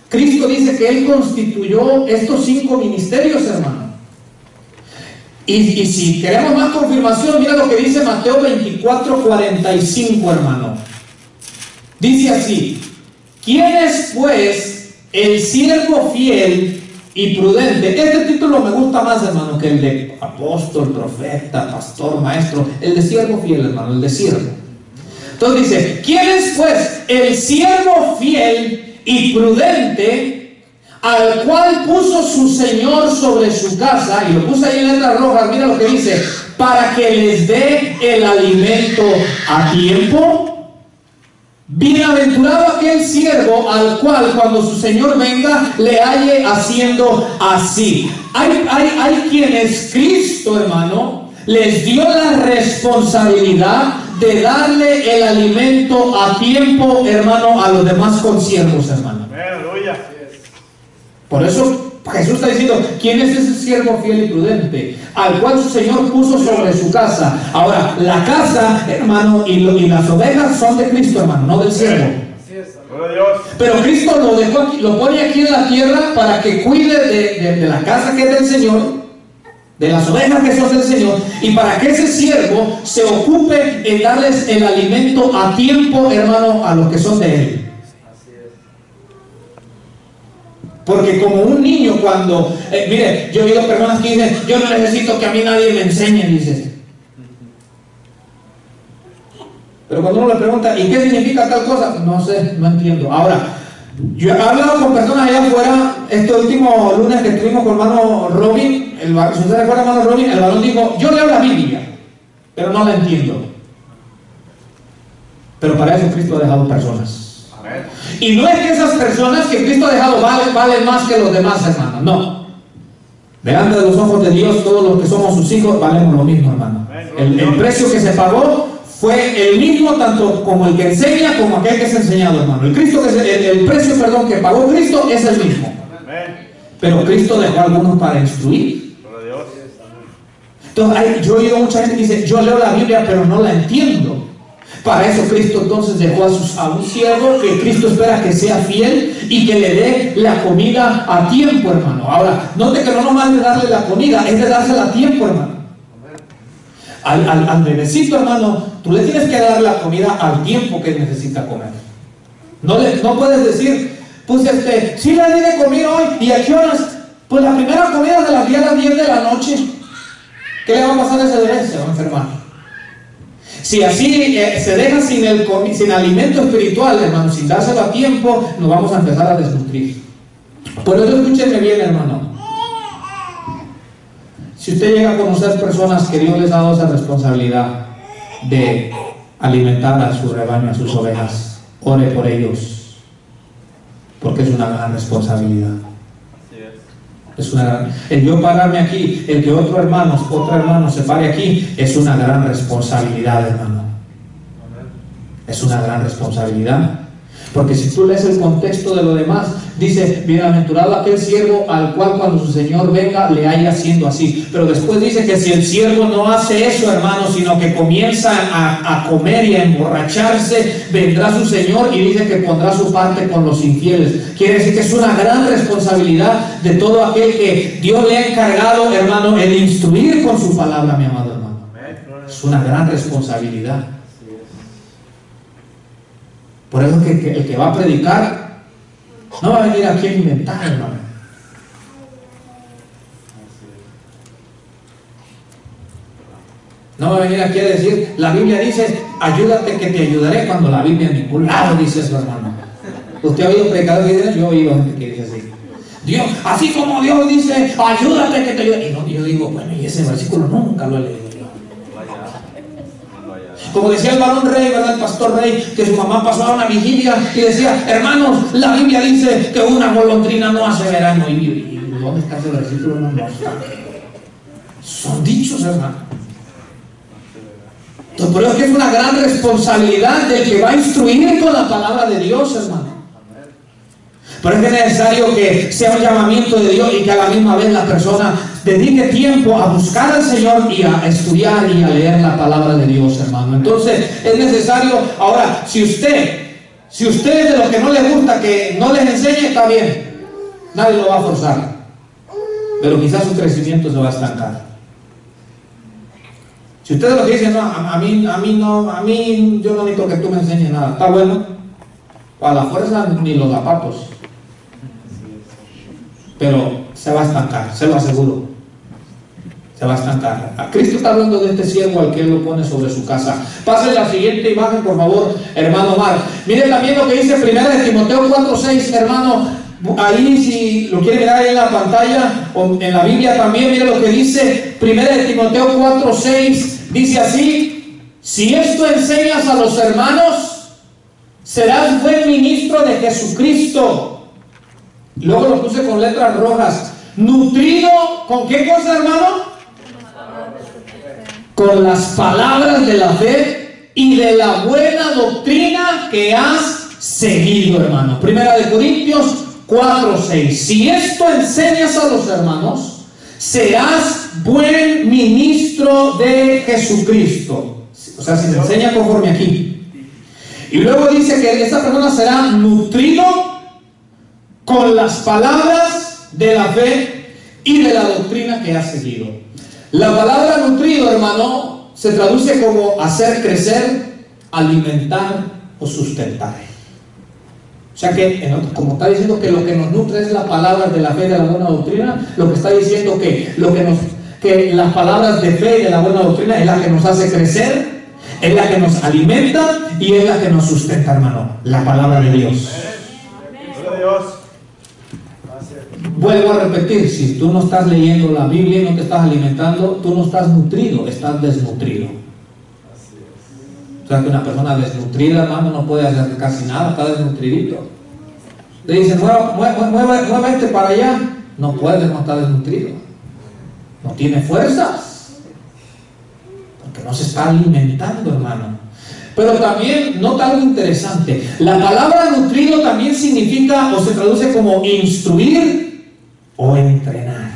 Cristo dice que Él constituyó estos 5 ministerios, hermano. Y si queremos más confirmación, mira lo que dice Mateo 24:45, hermano. Dice así: ¿quién es pues el siervo fiel y prudente? Este título me gusta más, hermano, que el de apóstol, profeta, pastor, maestro. El de siervo fiel, hermano, el de siervo. Entonces dice: ¿quién es pues el siervo fiel y prudente, al cual puso su Señor sobre su casa? Y lo puse ahí en letras rojas, mira lo que dice: para que les dé el alimento a tiempo. Bienaventurado aquel siervo al cual cuando su Señor venga le halle haciendo así. Hay quienes Cristo, hermano, les dio la responsabilidad de darle el alimento a tiempo, hermano, a los demás consiervos, hermano. Aleluya. Por eso Jesús está diciendo: ¿quién es ese siervo fiel y prudente? Al cual su Señor puso sobre su casa. Ahora, la casa, hermano, y las ovejas son de Cristo, hermano, no del siervo. Pero Cristo lo dejó aquí, lo pone aquí en la tierra para que cuide de la casa que es del Señor, de las ovejas que son del Señor, y para que ese siervo se ocupe en darles el alimento a tiempo, hermano, a los que son de Él. Porque como un niño cuando, mire, yo he oído personas que dicen: yo no necesito que a mí nadie me enseñe, dice. Pero cuando uno le pregunta: ¿y qué significa tal cosa? No sé, no entiendo. Ahora, yo he hablado con personas allá afuera. Este último lunes que estuvimos con hermano Robin, si usted recuerda, hermano Robin, el varón dijo: yo leo la Biblia, pero no la entiendo. Pero para eso Cristo ha dejado personas. Y no es que esas personas que Cristo ha dejado valen más que los demás, hermano. No. Delante de los ojos de Dios, todos los que somos sus hijos valemos lo mismo, hermano. El precio que se pagó fue el mismo, tanto como el que enseña como aquel que es enseñado, hermano. El precio que pagó Cristo es el mismo. Pero Cristo dejó a algunos para instruir. Entonces, yo he oído mucha gente que dice: yo leo la Biblia pero no la entiendo. Para eso Cristo entonces dejó a un siervo que Cristo espera que sea fiel y que le dé la comida a tiempo, hermano. Ahora, note que no nomás de darle la comida, es de dársela a tiempo, hermano. Al bebecito, hermano, tú le tienes que dar la comida al tiempo que necesita comer. No puedes decir: pues sí le di de comer hoy, ¿y a qué horas? Pues la primera comida de las 10 a las 10 de la noche. ¿Qué le va a pasar a ese bebé? Se va a enfermar. Si así se deja sin alimento espiritual, hermano, sin dárselo a tiempo, nos vamos a empezar a desnutrir. Por eso escúchenme bien, hermano. Si usted llega a conocer personas que Dios les ha dado esa responsabilidad de alimentar a su rebaño, a sus ovejas, ore por ellos, porque es una gran responsabilidad. Es una gran, el yo pararme aquí, el que otro hermano se pare aquí, es una gran responsabilidad, hermano. Es una gran responsabilidad. Porque si tú lees el contexto de lo demás, dice: bienaventurado aquel siervo al cual cuando su señor venga le haya haciendo así. Pero después dice que si el siervo no hace eso, hermano, sino que comienza a comer y a emborracharse, vendrá su señor y dice que pondrá su parte con los infieles. Quiere decir que es una gran responsabilidad de todo aquel que Dios le ha encargado, hermano, el instruir con su palabra, mi amado hermano. Es una gran responsabilidad. Por eso que el que va a predicar no va a venir aquí a inventar, hermano. No va a venir aquí a decir: la Biblia dice, ayúdate que te ayudaré, cuando la Biblia en ningún lado dice eso, hermano. ¿Usted ha oído predicadores que dicen? Yo he oído gente que dice así: Dios, así como Dios dice, ayúdate que te ayudaré. Y no, yo digo, bueno, y ese versículo nunca lo he leído. Como decía el varón Rey, ¿verdad? El pastor Rey, que su mamá pasó a una vigilia y decía: hermanos, la Biblia dice que una golondrina no hace verano. ¿Y dónde está ese versículo? No está. Son dichos, hermano. Entonces, por eso es que es una gran responsabilidad del que va a instruir con la palabra de Dios, hermano. Pero es que es necesario que sea un llamamiento de Dios y que a la misma vez la persona dedique tiempo a buscar al Señor y a estudiar y a leer la palabra de Dios, hermano. Entonces es necesario. Ahora, si usted es de los que no le gusta que no les enseñe, está bien, nadie lo va a forzar, pero quizás su crecimiento se va a estancar. Si usted es de los que dice: no, a mí yo no necesito que tú me enseñes nada, está bueno, a la fuerza ni los zapatos, pero se va a estancar, se lo aseguro. Se va a estancar. A Cristo está hablando de este siervo al que Él lo pone sobre su casa. Pase la siguiente imagen, por favor, hermano Omar. Miren también lo que dice 1 Timoteo 4:6, hermano. Ahí, si lo quiere mirar ahí en la pantalla o en la Biblia también, miren lo que dice 1 Timoteo 4:6. Dice así: si esto enseñas a los hermanos, serás buen ministro de Jesucristo. Luego lo puse con letras rojas. Nutrido, ¿con qué cosa, hermano? Con las palabras de la fe y de la buena doctrina que has seguido, hermano. 1 Corintios 4:6. Si esto enseñas a los hermanos, serás buen ministro de Jesucristo. O sea, si se enseña conforme aquí. Y luego dice que esta persona será nutrido con las palabras de la fe y de la doctrina que ha seguido. La palabra nutrido, hermano, se traduce como hacer crecer, alimentar o sustentar. O sea que, como está diciendo que lo que nos nutre es la palabra de la fe y de la buena doctrina, lo que está diciendo que las palabras de fe y de la buena doctrina es la que nos hace crecer, es la que nos alimenta y es la que nos sustenta, hermano. La palabra de Dios. Vuelvo a repetir: si tú no estás leyendo la Biblia y no te estás alimentando, tú no estás nutrido, estás desnutrido. O sea que una persona desnutrida, hermano, no puede hacer casi nada, está desnutridito. Le dicen: mueva este para allá. No puede, no está desnutrido. No tiene fuerzas, porque no se está alimentando, hermano. Pero también, nota algo interesante: la palabra nutrido también significa o se traduce como instruir o entrenar.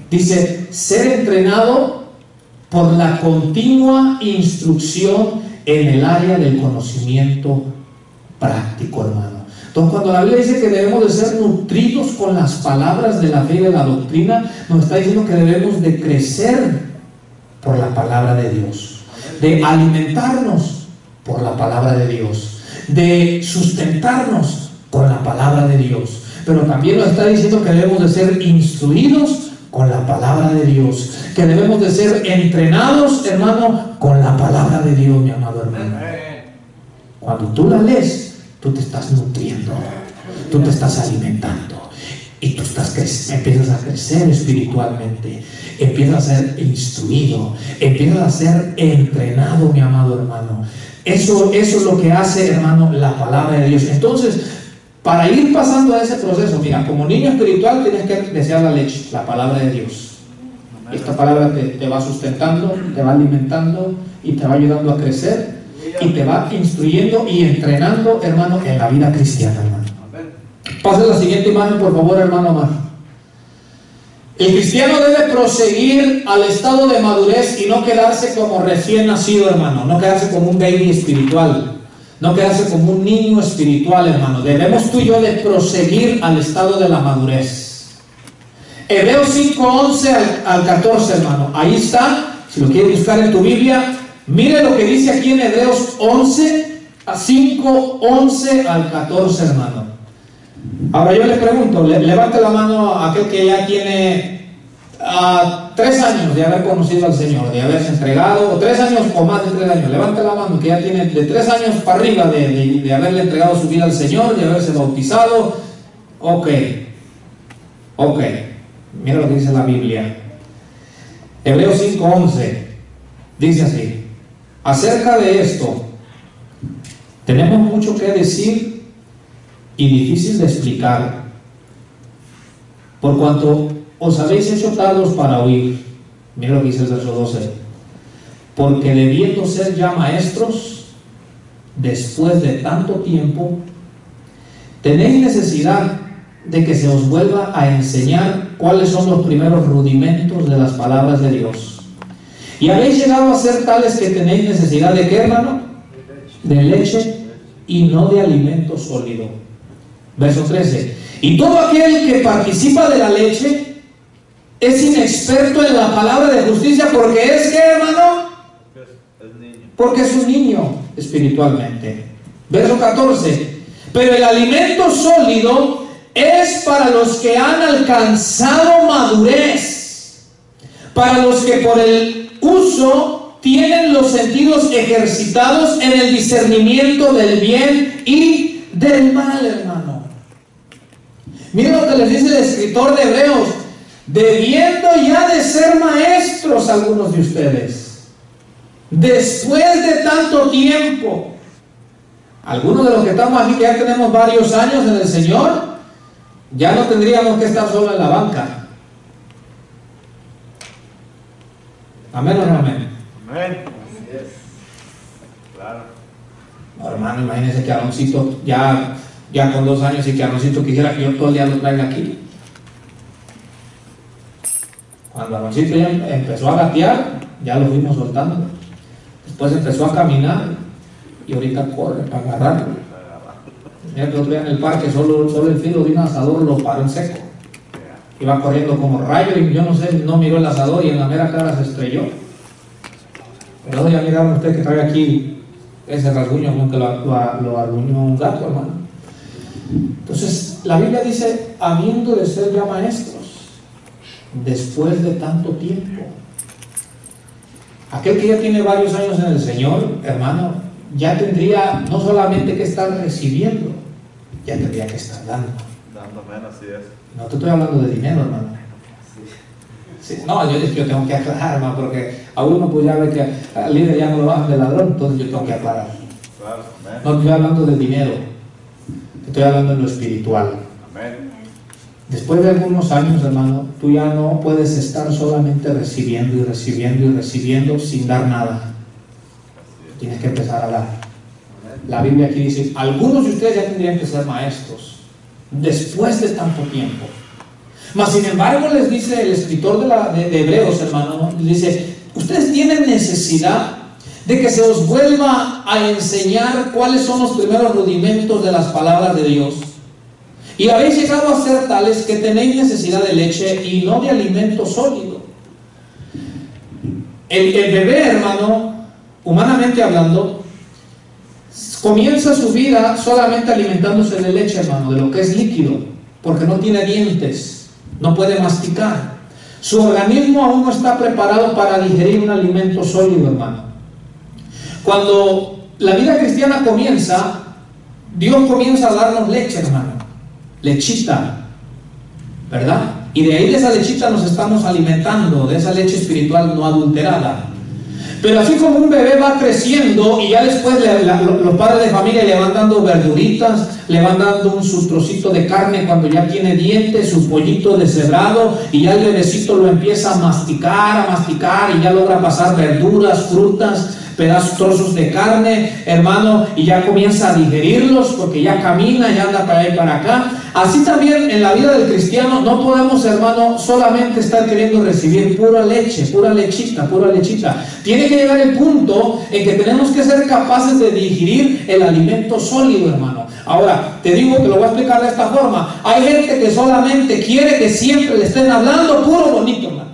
Dice: ser entrenado por la continua instrucción en el área del conocimiento práctico, hermano. Entonces, cuando la Biblia dice que debemos de ser nutridos con las palabras de la fe y de la doctrina, nos está diciendo que debemos de crecer por la palabra de Dios, de alimentarnos por la palabra de Dios, de sustentarnos por la palabra de Dios. Pero también nos está diciendo que debemos de ser instruidos con la palabra de Dios, que debemos de ser entrenados, hermano, con la palabra de Dios, mi amado hermano. Cuando tú la lees, tú te estás nutriendo, tú te estás alimentando y tú empiezas a crecer espiritualmente, empiezas a ser instruido, empiezas a ser entrenado, mi amado hermano. Eso es lo que hace, hermano, la palabra de Dios. Entonces, para ir pasando a ese proceso, mira, como niño espiritual tienes que desear la leche, la palabra de Dios. Esta palabra te va sustentando, te va alimentando y te va ayudando a crecer y te va instruyendo y entrenando, hermano, en la vida cristiana, hermano. Pase la siguiente imagen, por favor, hermano Omar. El cristiano debe proseguir al estado de madurez y no quedarse como recién nacido, hermano, no quedarse como un baby espiritual. No quedarse como un niño espiritual, hermano. Debemos tú y yo de proseguir al estado de la madurez. Hebreos 5:11 al 14, hermano. Ahí está. Si lo quieres buscar en tu Biblia, mire lo que dice aquí en Hebreos 5:11 al 14, hermano. Ahora yo le pregunto, levante la mano a aquel que ya tiene 3 años de haber conocido al Señor, de haberse entregado, o 3 años o más de 3 años. Levante la mano que ya tiene de 3 años para arriba de haberle entregado su vida al Señor, de haberse bautizado. Ok. Mira lo que dice la Biblia. Hebreos 5:11 dice así: acerca de esto tenemos mucho que decir y difícil de explicar, por cuanto os habéis hecho tardos para oír. Mira lo que dice el verso 12: porque debiendo ser ya maestros, después de tanto tiempo, tenéis necesidad de que se os vuelva a enseñar cuáles son los primeros rudimentos de las palabras de Dios. Y habéis llegado a ser tales que tenéis necesidad de ¿qué, hermano? De leche y no de alimento sólido. Verso 13: y todo aquel que participa de la leche es inexperto en la palabra de justicia, porque es ¿qué, hermano? Porque es un niño espiritualmente. Verso 14: pero el alimento sólido es para los que han alcanzado madurez, para los que por el uso tienen los sentidos ejercitados en el discernimiento del bien y del mal, hermano. Miren lo que les dice el escritor de Hebreos: debiendo ya de ser maestros algunos de ustedes, después de tanto tiempo. Algunos de los que estamos aquí, que ya tenemos varios años en el Señor, ya no tendríamos que estar solo en la banca. ¿Amén o no amén? Amén. Claro. No, hermano, imagínense que Aaroncito ya con 2 años, y que Aaroncito quisiera que yo todo el día lo traiga aquí. Cuando Aaroncito ya empezó a gatear, ya lo fuimos soltando. Después empezó a caminar y ahorita corre para agarrarlo. Mira que otro día en el parque, solo el filo de un asador lo paró en seco. Iba corriendo como rayo y yo no sé, no miró el asador y en la mera cara se estrelló. Pero ya miraron ustedes que trae aquí ese rasguño, como que lo arruñó un gato, hermano. Entonces, la Biblia dice: habiendo de ser ya maestros, después de tanto tiempo. Aquel que ya tiene varios años en el Señor, hermano, ya tendría no solamente que estar recibiendo, ya tendría que estar dando. Dando menos, así es. No te estoy hablando de dinero, hermano. Sí, no, yo tengo que aclarar, hermano, porque a uno pues ya ve que al líder ya no lo bajan de ladrón, entonces yo tengo que aclarar. Claro, amén. No estoy hablando de dinero, estoy hablando de lo espiritual. Amén. Después de algunos años, hermano, tú ya no puedes estar solamente recibiendo y recibiendo y recibiendo sin dar nada. Tienes que empezar a dar. La Biblia aquí dice: algunos de ustedes ya tendrían que ser maestros después de tanto tiempo. Mas sin embargo, les dice el escritor de Hebreos, hermano, les dice: ustedes tienen necesidad de que se os vuelva a enseñar cuáles son los primeros rudimentos de las palabras de Dios. Y habéis llegado a ser tales que tenéis necesidad de leche y no de alimento sólido. El bebé, hermano, humanamente hablando, comienza su vida solamente alimentándose de leche, hermano, de lo que es líquido, porque no tiene dientes, no puede masticar. Su organismo aún no está preparado para digerir un alimento sólido, hermano. Cuando la vida cristiana comienza, Dios comienza a darnos leche, hermano. Lechita, ¿verdad? Y de ahí de esa lechita nos estamos alimentando, de esa leche espiritual no adulterada. Pero así como un bebé va creciendo y ya después los padres de familia le van dando verduritas, le van dando su trocito de carne cuando ya tiene dientes, su pollito deshebrado, y ya el bebecito lo empieza a masticar y ya logra pasar verduras, frutas, pedazos, trozos de carne, hermano, y ya comienza a digerirlos porque ya camina, ya anda para allá y para acá. Así también en la vida del cristiano no podemos, hermano, solamente estar queriendo recibir pura leche, pura lechita. Tiene que llegar el punto en que tenemos que ser capaces de digerir el alimento sólido, hermano. Ahora, te digo que lo voy a explicar de esta forma. Hay gente que solamente quiere que siempre le estén hablando puro bonito, hermano.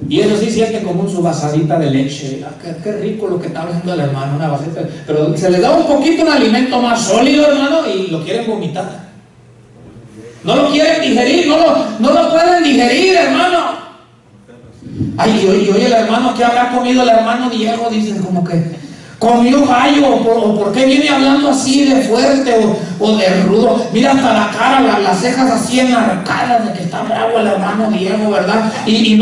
Y eso sí siente como su vasadita de leche. Qué rico lo que está hablando el hermano, una vasita. Pero se les da un poquito un alimento más sólido, hermano, y lo quieren vomitar. No lo quieren digerir, no lo pueden digerir, hermano. Ay, y oye el hermano, ¿qué habrá comido el hermano Diego? Dicen como que comió gallo, o por qué viene hablando así de fuerte o de rudo. Mira hasta la cara, las cejas así enarcadas de que está bravo el hermano Diego, ¿verdad? Y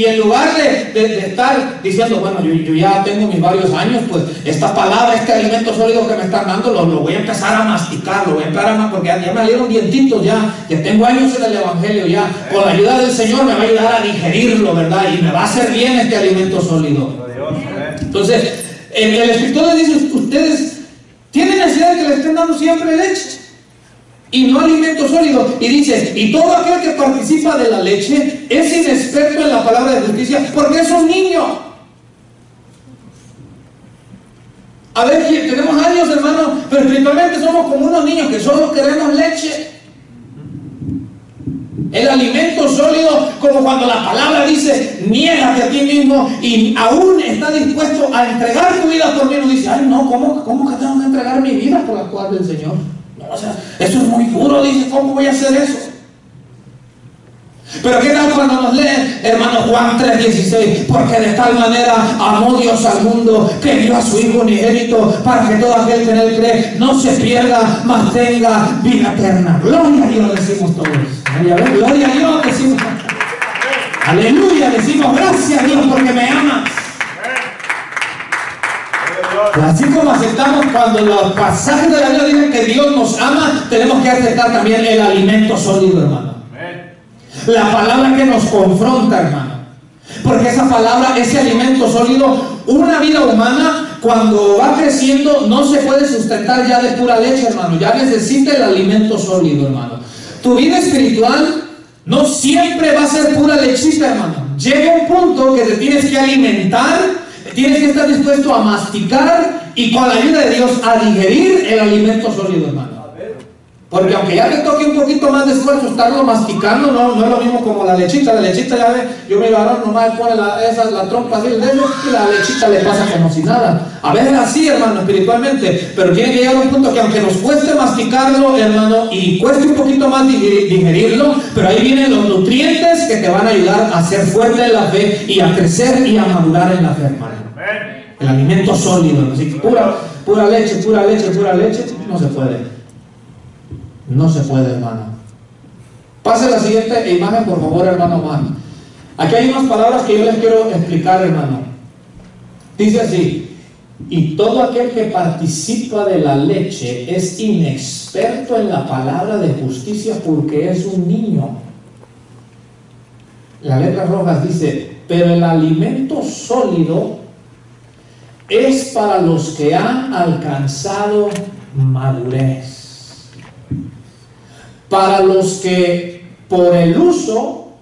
en lugar de estar diciendo, bueno, yo ya tengo mis varios años, pues esta palabra, este alimento sólido que me están dando, lo voy a empezar a masticar, porque ya me salieron dientitos, ya tengo años en el evangelio, ya con la ayuda del Señor me va a ayudar a digerirlo, ¿verdad? Y me va a hacer bien este alimento sólido. Entonces, el Escritor le dice, ustedes tienen necesidad de que le estén dando siempre leche y no alimento sólido. Y dice, y todo aquel que participa de la leche es inexperto en la palabra de justicia porque es un niño. A ver, tenemos años, hermano, pero espiritualmente somos como unos niños que solo queremos leche. El alimento sólido, como cuando la palabra dice, niégate a ti mismo y aún está dispuesto a entregar tu vida por mí. No dice, ay no, ¿cómo que tengo que entregar mi vida por la cual del Señor? No, o sea, eso es muy duro, dice, ¿cómo voy a hacer eso? Pero ¿qué tal cuando nos lee, hermano, Juan 3:16? Porque de tal manera amó Dios al mundo que dio a su Hijo unigénito para que todo aquel que en él cree no se pierda, mas tenga vida eterna. Gloria a Dios, decimos todos. Gloria a Dios, decimos. Aleluya, decimos gracias a Dios porque me amas. Así como aceptamos cuando los pasajes de la Biblia dicen que Dios nos ama, tenemos que aceptar también el alimento sólido, hermano. La palabra que nos confronta, hermano. Porque esa palabra, ese alimento sólido, una vida humana cuando va creciendo no se puede sustentar ya de pura leche, hermano. Ya necesita el alimento sólido, hermano. Tu vida espiritual no siempre va a ser pura lechita, hermano. Llega un punto que te tienes que alimentar, tienes que estar dispuesto a masticar y con la ayuda de Dios a digerir el alimento sólido, hermano. Porque aunque ya te toque un poquito más de esfuerzo estarlo masticando, no es lo mismo como la lechita. La lechita, ya ve, yo mi varón nomás pone la trompa así, el dedo, y la lechita le pasa como si nada. A veces así, hermano, espiritualmente. Pero tiene que llegar a un punto que aunque nos cueste masticarlo, hermano, y cueste un poquito más digerirlo, pero ahí vienen los nutrientes que te van a ayudar a ser fuerte en la fe y a crecer y a madurar en la fe, hermano. El alimento sólido, así que pura leche, no se puede. No se puede, hermano. Pase la siguiente imagen, por favor, hermano Omar. Aquí hay unas palabras que yo les quiero explicar, hermano. Dice así: y todo aquel que participa de la leche es inexperto en la palabra de justicia porque es un niño. Las letras rojas dice, pero el alimento sólido es para los que han alcanzado madurez. Para los que por el uso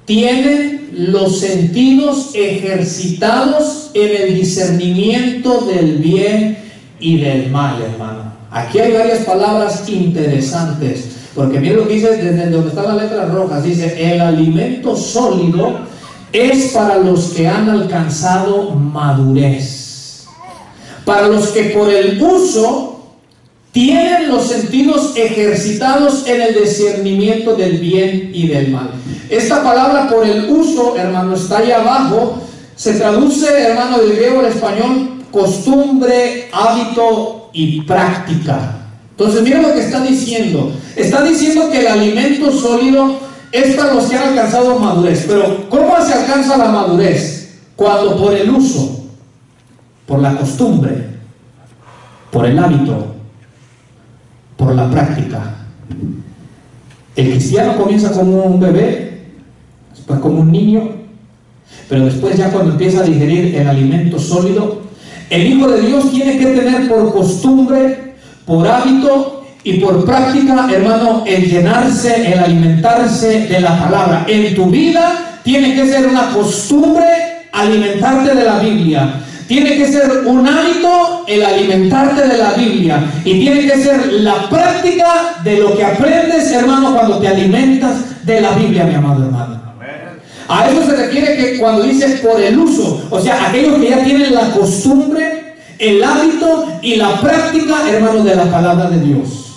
tienen los sentidos ejercitados en el discernimiento del bien y del mal, hermano. Aquí hay varias palabras interesantes, porque miren lo que dice desde donde están las letras rojas. Dice, el alimento sólido es para los que han alcanzado madurez. Para los que por el uso tienen los sentidos ejercitados en el discernimiento del bien y del mal. Esta palabra por el uso, hermano, está ahí abajo. Se traduce, hermano, del griego al español, costumbre, hábito y práctica. Entonces, miren lo que está diciendo. Está diciendo que el alimento sólido es para los que han alcanzado madurez. Pero, ¿cómo se alcanza la madurez? Cuando por el uso, por la costumbre, por el hábito, por la práctica. El cristiano comienza como un bebé, después como un niño, pero después ya cuando empieza a digerir el alimento sólido, el Hijo de Dios tiene que tener por costumbre, por hábito y por práctica, hermano, el llenarse, el alimentarse de la palabra. En tu vida tiene que ser una costumbre alimentarte de la Biblia. Tiene que ser un hábito el alimentarte de la Biblia. Y tiene que ser la práctica de lo que aprendes, hermano, cuando te alimentas de la Biblia, mi amado hermano. A eso se refiere que cuando dice por el uso, o sea, aquellos que ya tienen la costumbre, el hábito y la práctica, hermano, de la palabra de Dios.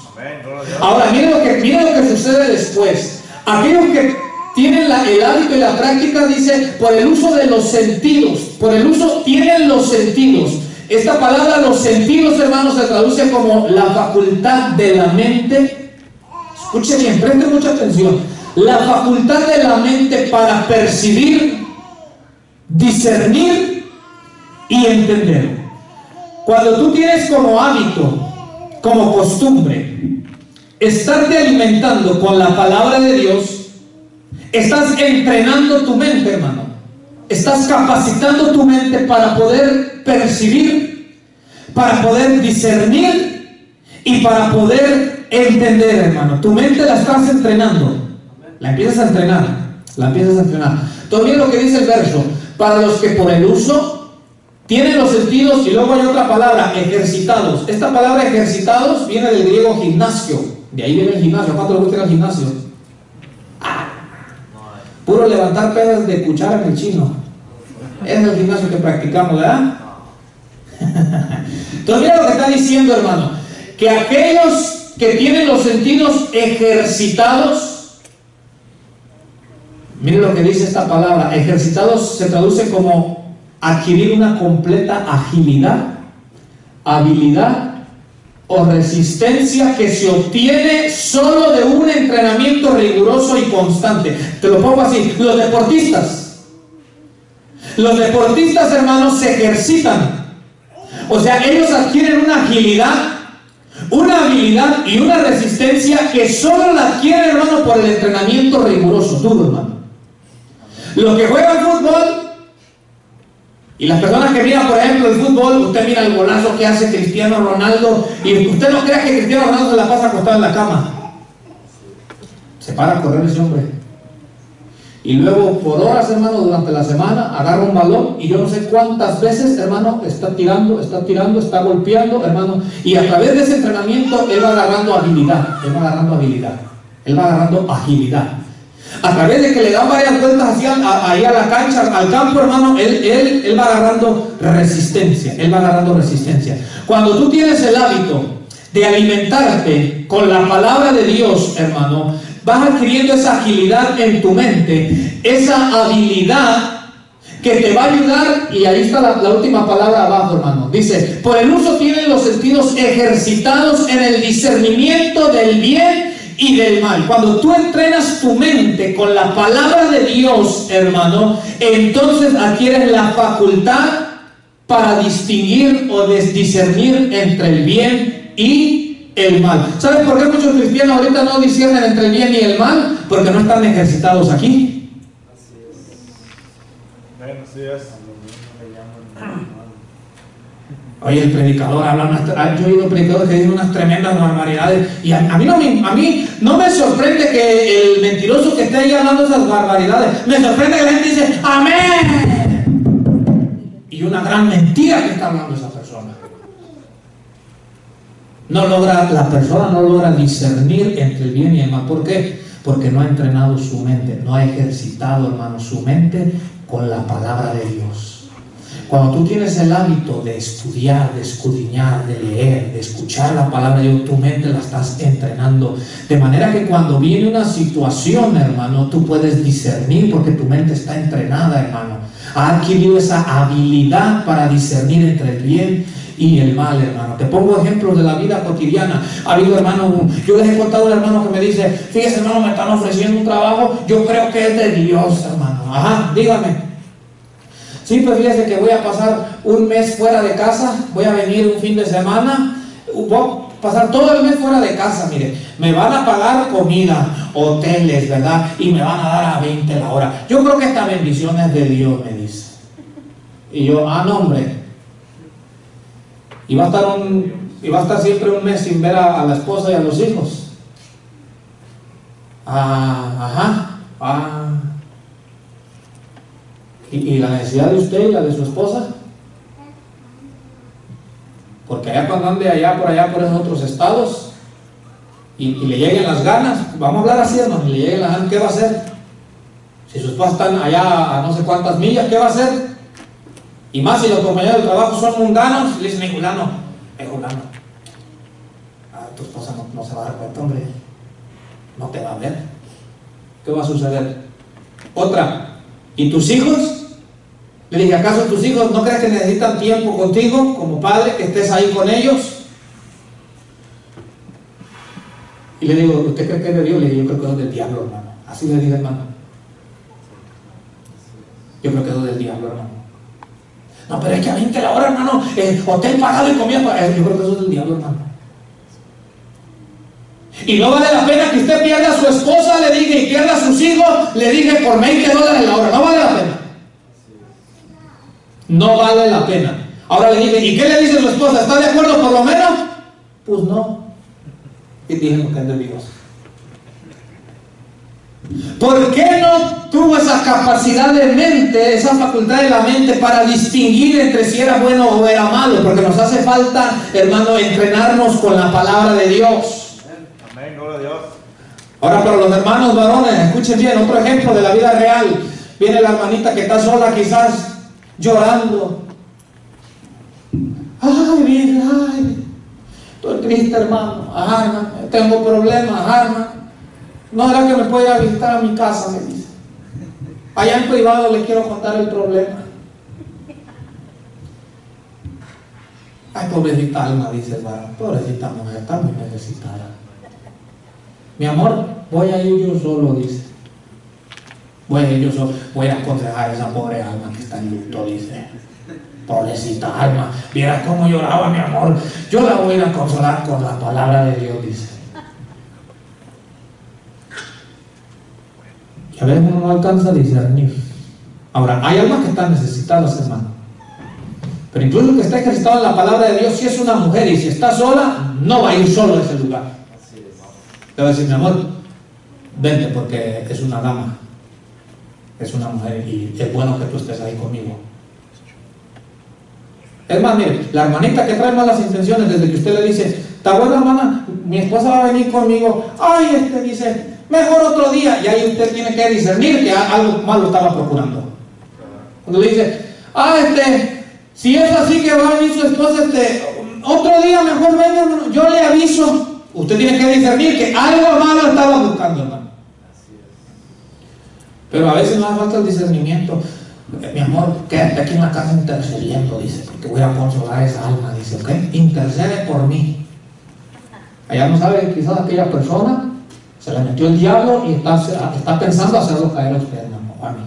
Ahora, miren lo que sucede después. Aquellos que tienen el hábito y la práctica, dice, por el uso de los sentidos. Por el uso tienen los sentidos. Esta palabra, los sentidos, hermanos, se traduce como la facultad de la mente. Escuche bien, preste mucha atención. La facultad de la mente para percibir, discernir y entender. Cuando tú tienes como hábito, como costumbre, estarte alimentando con la palabra de Dios, estás entrenando tu mente, hermano. Estás capacitando tu mente para poder percibir, para poder discernir y para poder entender, hermano. Tu mente la estás entrenando. La empiezas a entrenar. La empiezas a entrenar. Entonces, miren lo que dice el verso. Para los que por el uso tienen los sentidos, y luego hay otra palabra, ejercitados. Esta palabra ejercitados viene del griego gimnasio. De ahí viene el gimnasio. ¿Cuánto les gusta ir al gimnasio? Puro levantar pesas de cuchara en el chino. Es el gimnasio que practicamos, ¿verdad? Entonces mira lo que está diciendo, hermano, que aquellos que tienen los sentidos ejercitados, miren lo que dice esta palabra, ejercitados se traduce como adquirir una completa agilidad, habilidad o resistencia que se obtiene solo de un entrenamiento riguroso y constante. Te lo pongo así, los deportistas, hermanos, se ejercitan. O sea, ellos adquieren una agilidad, una habilidad y una resistencia que solo la adquieren, hermano, por el entrenamiento riguroso, duro, hermano. Los que juegan fútbol y las personas que miran, por ejemplo, el fútbol, usted mira el golazo que hace Cristiano Ronaldo y usted no crea que Cristiano Ronaldo se la pasa acostado en la cama. Se para a correr ese hombre. Y luego por horas, hermano, durante la semana agarra un balón y yo no sé cuántas veces, hermano, está tirando, está golpeando, hermano, y a través de ese entrenamiento él va agarrando habilidad, él va agarrando agilidad. A través de que le dan varias vueltas así ahí a la cancha, al campo, hermano, él va agarrando resistencia, Cuando tú tienes el hábito de alimentarte con la palabra de Dios, hermano, vas adquiriendo esa agilidad en tu mente, esa habilidad que te va a ayudar, y ahí está la última palabra abajo, hermano. Dice, por el uso tienen los sentidos ejercitados en el discernimiento del bien y del mal. Cuando tú entrenas tu mente con la palabra de Dios, hermano, entonces adquieres la facultad para distinguir o discernir entre el bien y el mal. ¿Sabes por qué muchos cristianos ahorita no disciernen entre el bien y el mal? Porque no están ejercitados aquí. Así es. Oye, el predicador habla yo he oído predicadores que dicen unas tremendas barbaridades, y a mí no me sorprende que el mentiroso que esté ahí hablando esas barbaridades. Me sorprende que la gente dice amén, y una gran mentira que está hablando esa persona. La persona no logra discernir entre el bien y el mal. ¿Por qué? Porque no ha entrenado su mente, no ha ejercitado, hermano, su mente con la palabra de Dios. Cuando tú tienes el hábito de estudiar, de escudriñar, de leer, de escuchar la palabra de Dios, tu mente la estás entrenando. De manera que cuando viene una situación, hermano, tú puedes discernir porque tu mente está entrenada, hermano. Ha adquirido esa habilidad para discernir entre el bien y el mal, hermano. Te pongo ejemplos de la vida cotidiana. Ha habido, hermano, yo les he contado a un hermano que me dice: fíjese, hermano, me están ofreciendo un trabajo, yo creo que es de Dios, hermano. Ajá, dígame. Sí, pues fíjese que voy a pasar un mes fuera de casa, voy a venir un fin de semana, voy a pasar todo el mes fuera de casa, mire, me van a pagar comida, hoteles, ¿verdad? Y me van a dar a 20 la hora. Yo creo que esta bendición es de Dios, me dice. Y yo, no, hombre. Y va a estar siempre un mes sin ver a la esposa y a los hijos. ¿Y la necesidad de usted y la de su esposa? Porque allá cuando ande allá por esos otros estados y le lleguen las ganas, vamos a hablar así, hermano, y le lleguen las ganas, ¿qué va a hacer? Si sus esposas están allá a no sé cuántas millas, ¿qué va a hacer? Y más si los compañeros de trabajo son mundanos, le dicen: fulano, tu esposa no se va a dar cuenta, hombre, no te va a ver. ¿Qué va a suceder? Otra, ¿y tus hijos? Le dije: ¿acaso tus hijos no crees que necesitan tiempo contigo como padre, que estés ahí con ellos? Y le digo: ¿usted cree que es de Dios? Le dije: yo creo que es del diablo, hermano. Así le dije, hermano. Yo creo que es del diablo, hermano. No, pero es que a 20 la hora, hermano, hotel pagado y comida pagada. Yo creo que eso es del diablo, hermano. Y no vale la pena que usted pierda a su esposa, le dije, y pierda a sus hijos, le dije, por $20 la hora. No vale la pena. No vale la pena. Ahora le dije: ¿y qué le dice su esposa? ¿Está de acuerdo por lo menos? Pues no. Y dije: que es de Dios. ¿Por qué no tuvo esa capacidad de mente, esa facultad de la mente para distinguir entre si era bueno o era malo? Porque nos hace falta, hermano, entrenarnos con la palabra de Dios. Amén, gloria a Dios. Ahora, para los hermanos varones, escuchen bien, otro ejemplo de la vida real. Viene la hermanita que está sola, quizás llorando. Estoy triste, hermano. Hermano, tengo problemas, hermano. No era que me pueda ir a visitar a mi casa, me dice. Allá en privado le quiero contar el problema. Ay, pobrecita alma, dice el varón. Pobrecita mujer, está muy necesitada. Mi amor, voy a ir yo solo, dice. Voy a aconsejar a esa pobre alma que está en luto, dice. Pobrecita alma, vieras cómo lloraba, mi amor. Yo la voy a ir a consolar con la palabra de Dios, dice. Y a veces uno no alcanza a discernir. Ahora, hay almas que están necesitadas, hermano. Pero incluso el que está ejercitado en la palabra de Dios, si es una mujer y si está sola, no va a ir solo a ese lugar. Le va a decir: mi amor, vente, porque es una dama, es una mujer y es bueno que tú estés ahí conmigo. Es más, mire, la hermanita que trae malas intenciones, desde que usted le dice: está buena, hermana, mi esposa va a venir conmigo. Ay, dice: mejor otro día. Y ahí usted tiene que discernir que algo malo estaba procurando. Cuando le dice: si es así que va a venir su esposa, otro día mejor venga, hermano, yo le aviso. Usted tiene que discernir que algo malo estaba buscando, hermano. Pero a veces nos hace falta el discernimiento. Mi amor, quédate aquí en la casa intercediendo, dice, porque voy a consolar a esa alma, dice, ¿ok? Intercede por mí. Allá no sabe, quizás aquella persona se le metió el diablo y está pensando hacerlo caer a usted, hermano, o a mí.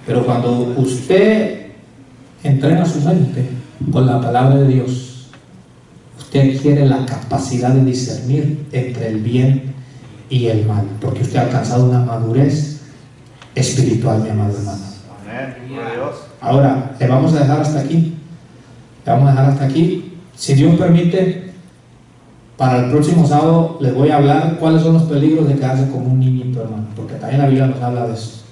Pero cuando usted entrena su mente con la palabra de Dios, usted adquiere la capacidad de discernir entre el bien y el mal, porque usted ha alcanzado una madurez espiritual, mi amado hermano. Amén, gloria a Dios. Ahora, le vamos a dejar hasta aquí. Le vamos a dejar hasta aquí. Si Dios permite, para el próximo sábado les voy a hablar cuáles son los peligros de quedarse como un niñito, hermano, porque también la Biblia nos habla de eso.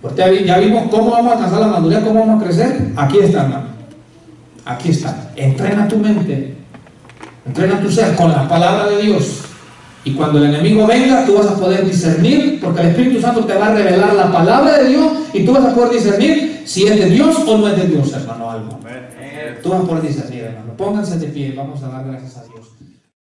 Porque ya vimos cómo vamos a alcanzar la madurez, cómo vamos a crecer. Aquí está, hermano. Aquí está. Entrena tu mente, entrena tu ser con la palabra de Dios. Y cuando el enemigo venga, tú vas a poder discernir, porque el Espíritu Santo te va a revelar la palabra de Dios y tú vas a poder discernir si es de Dios o no es de Dios, hermano Alba. Amén. Tú vas por dices así, hermano. Pónganse de pie, vamos a dar gracias a Dios.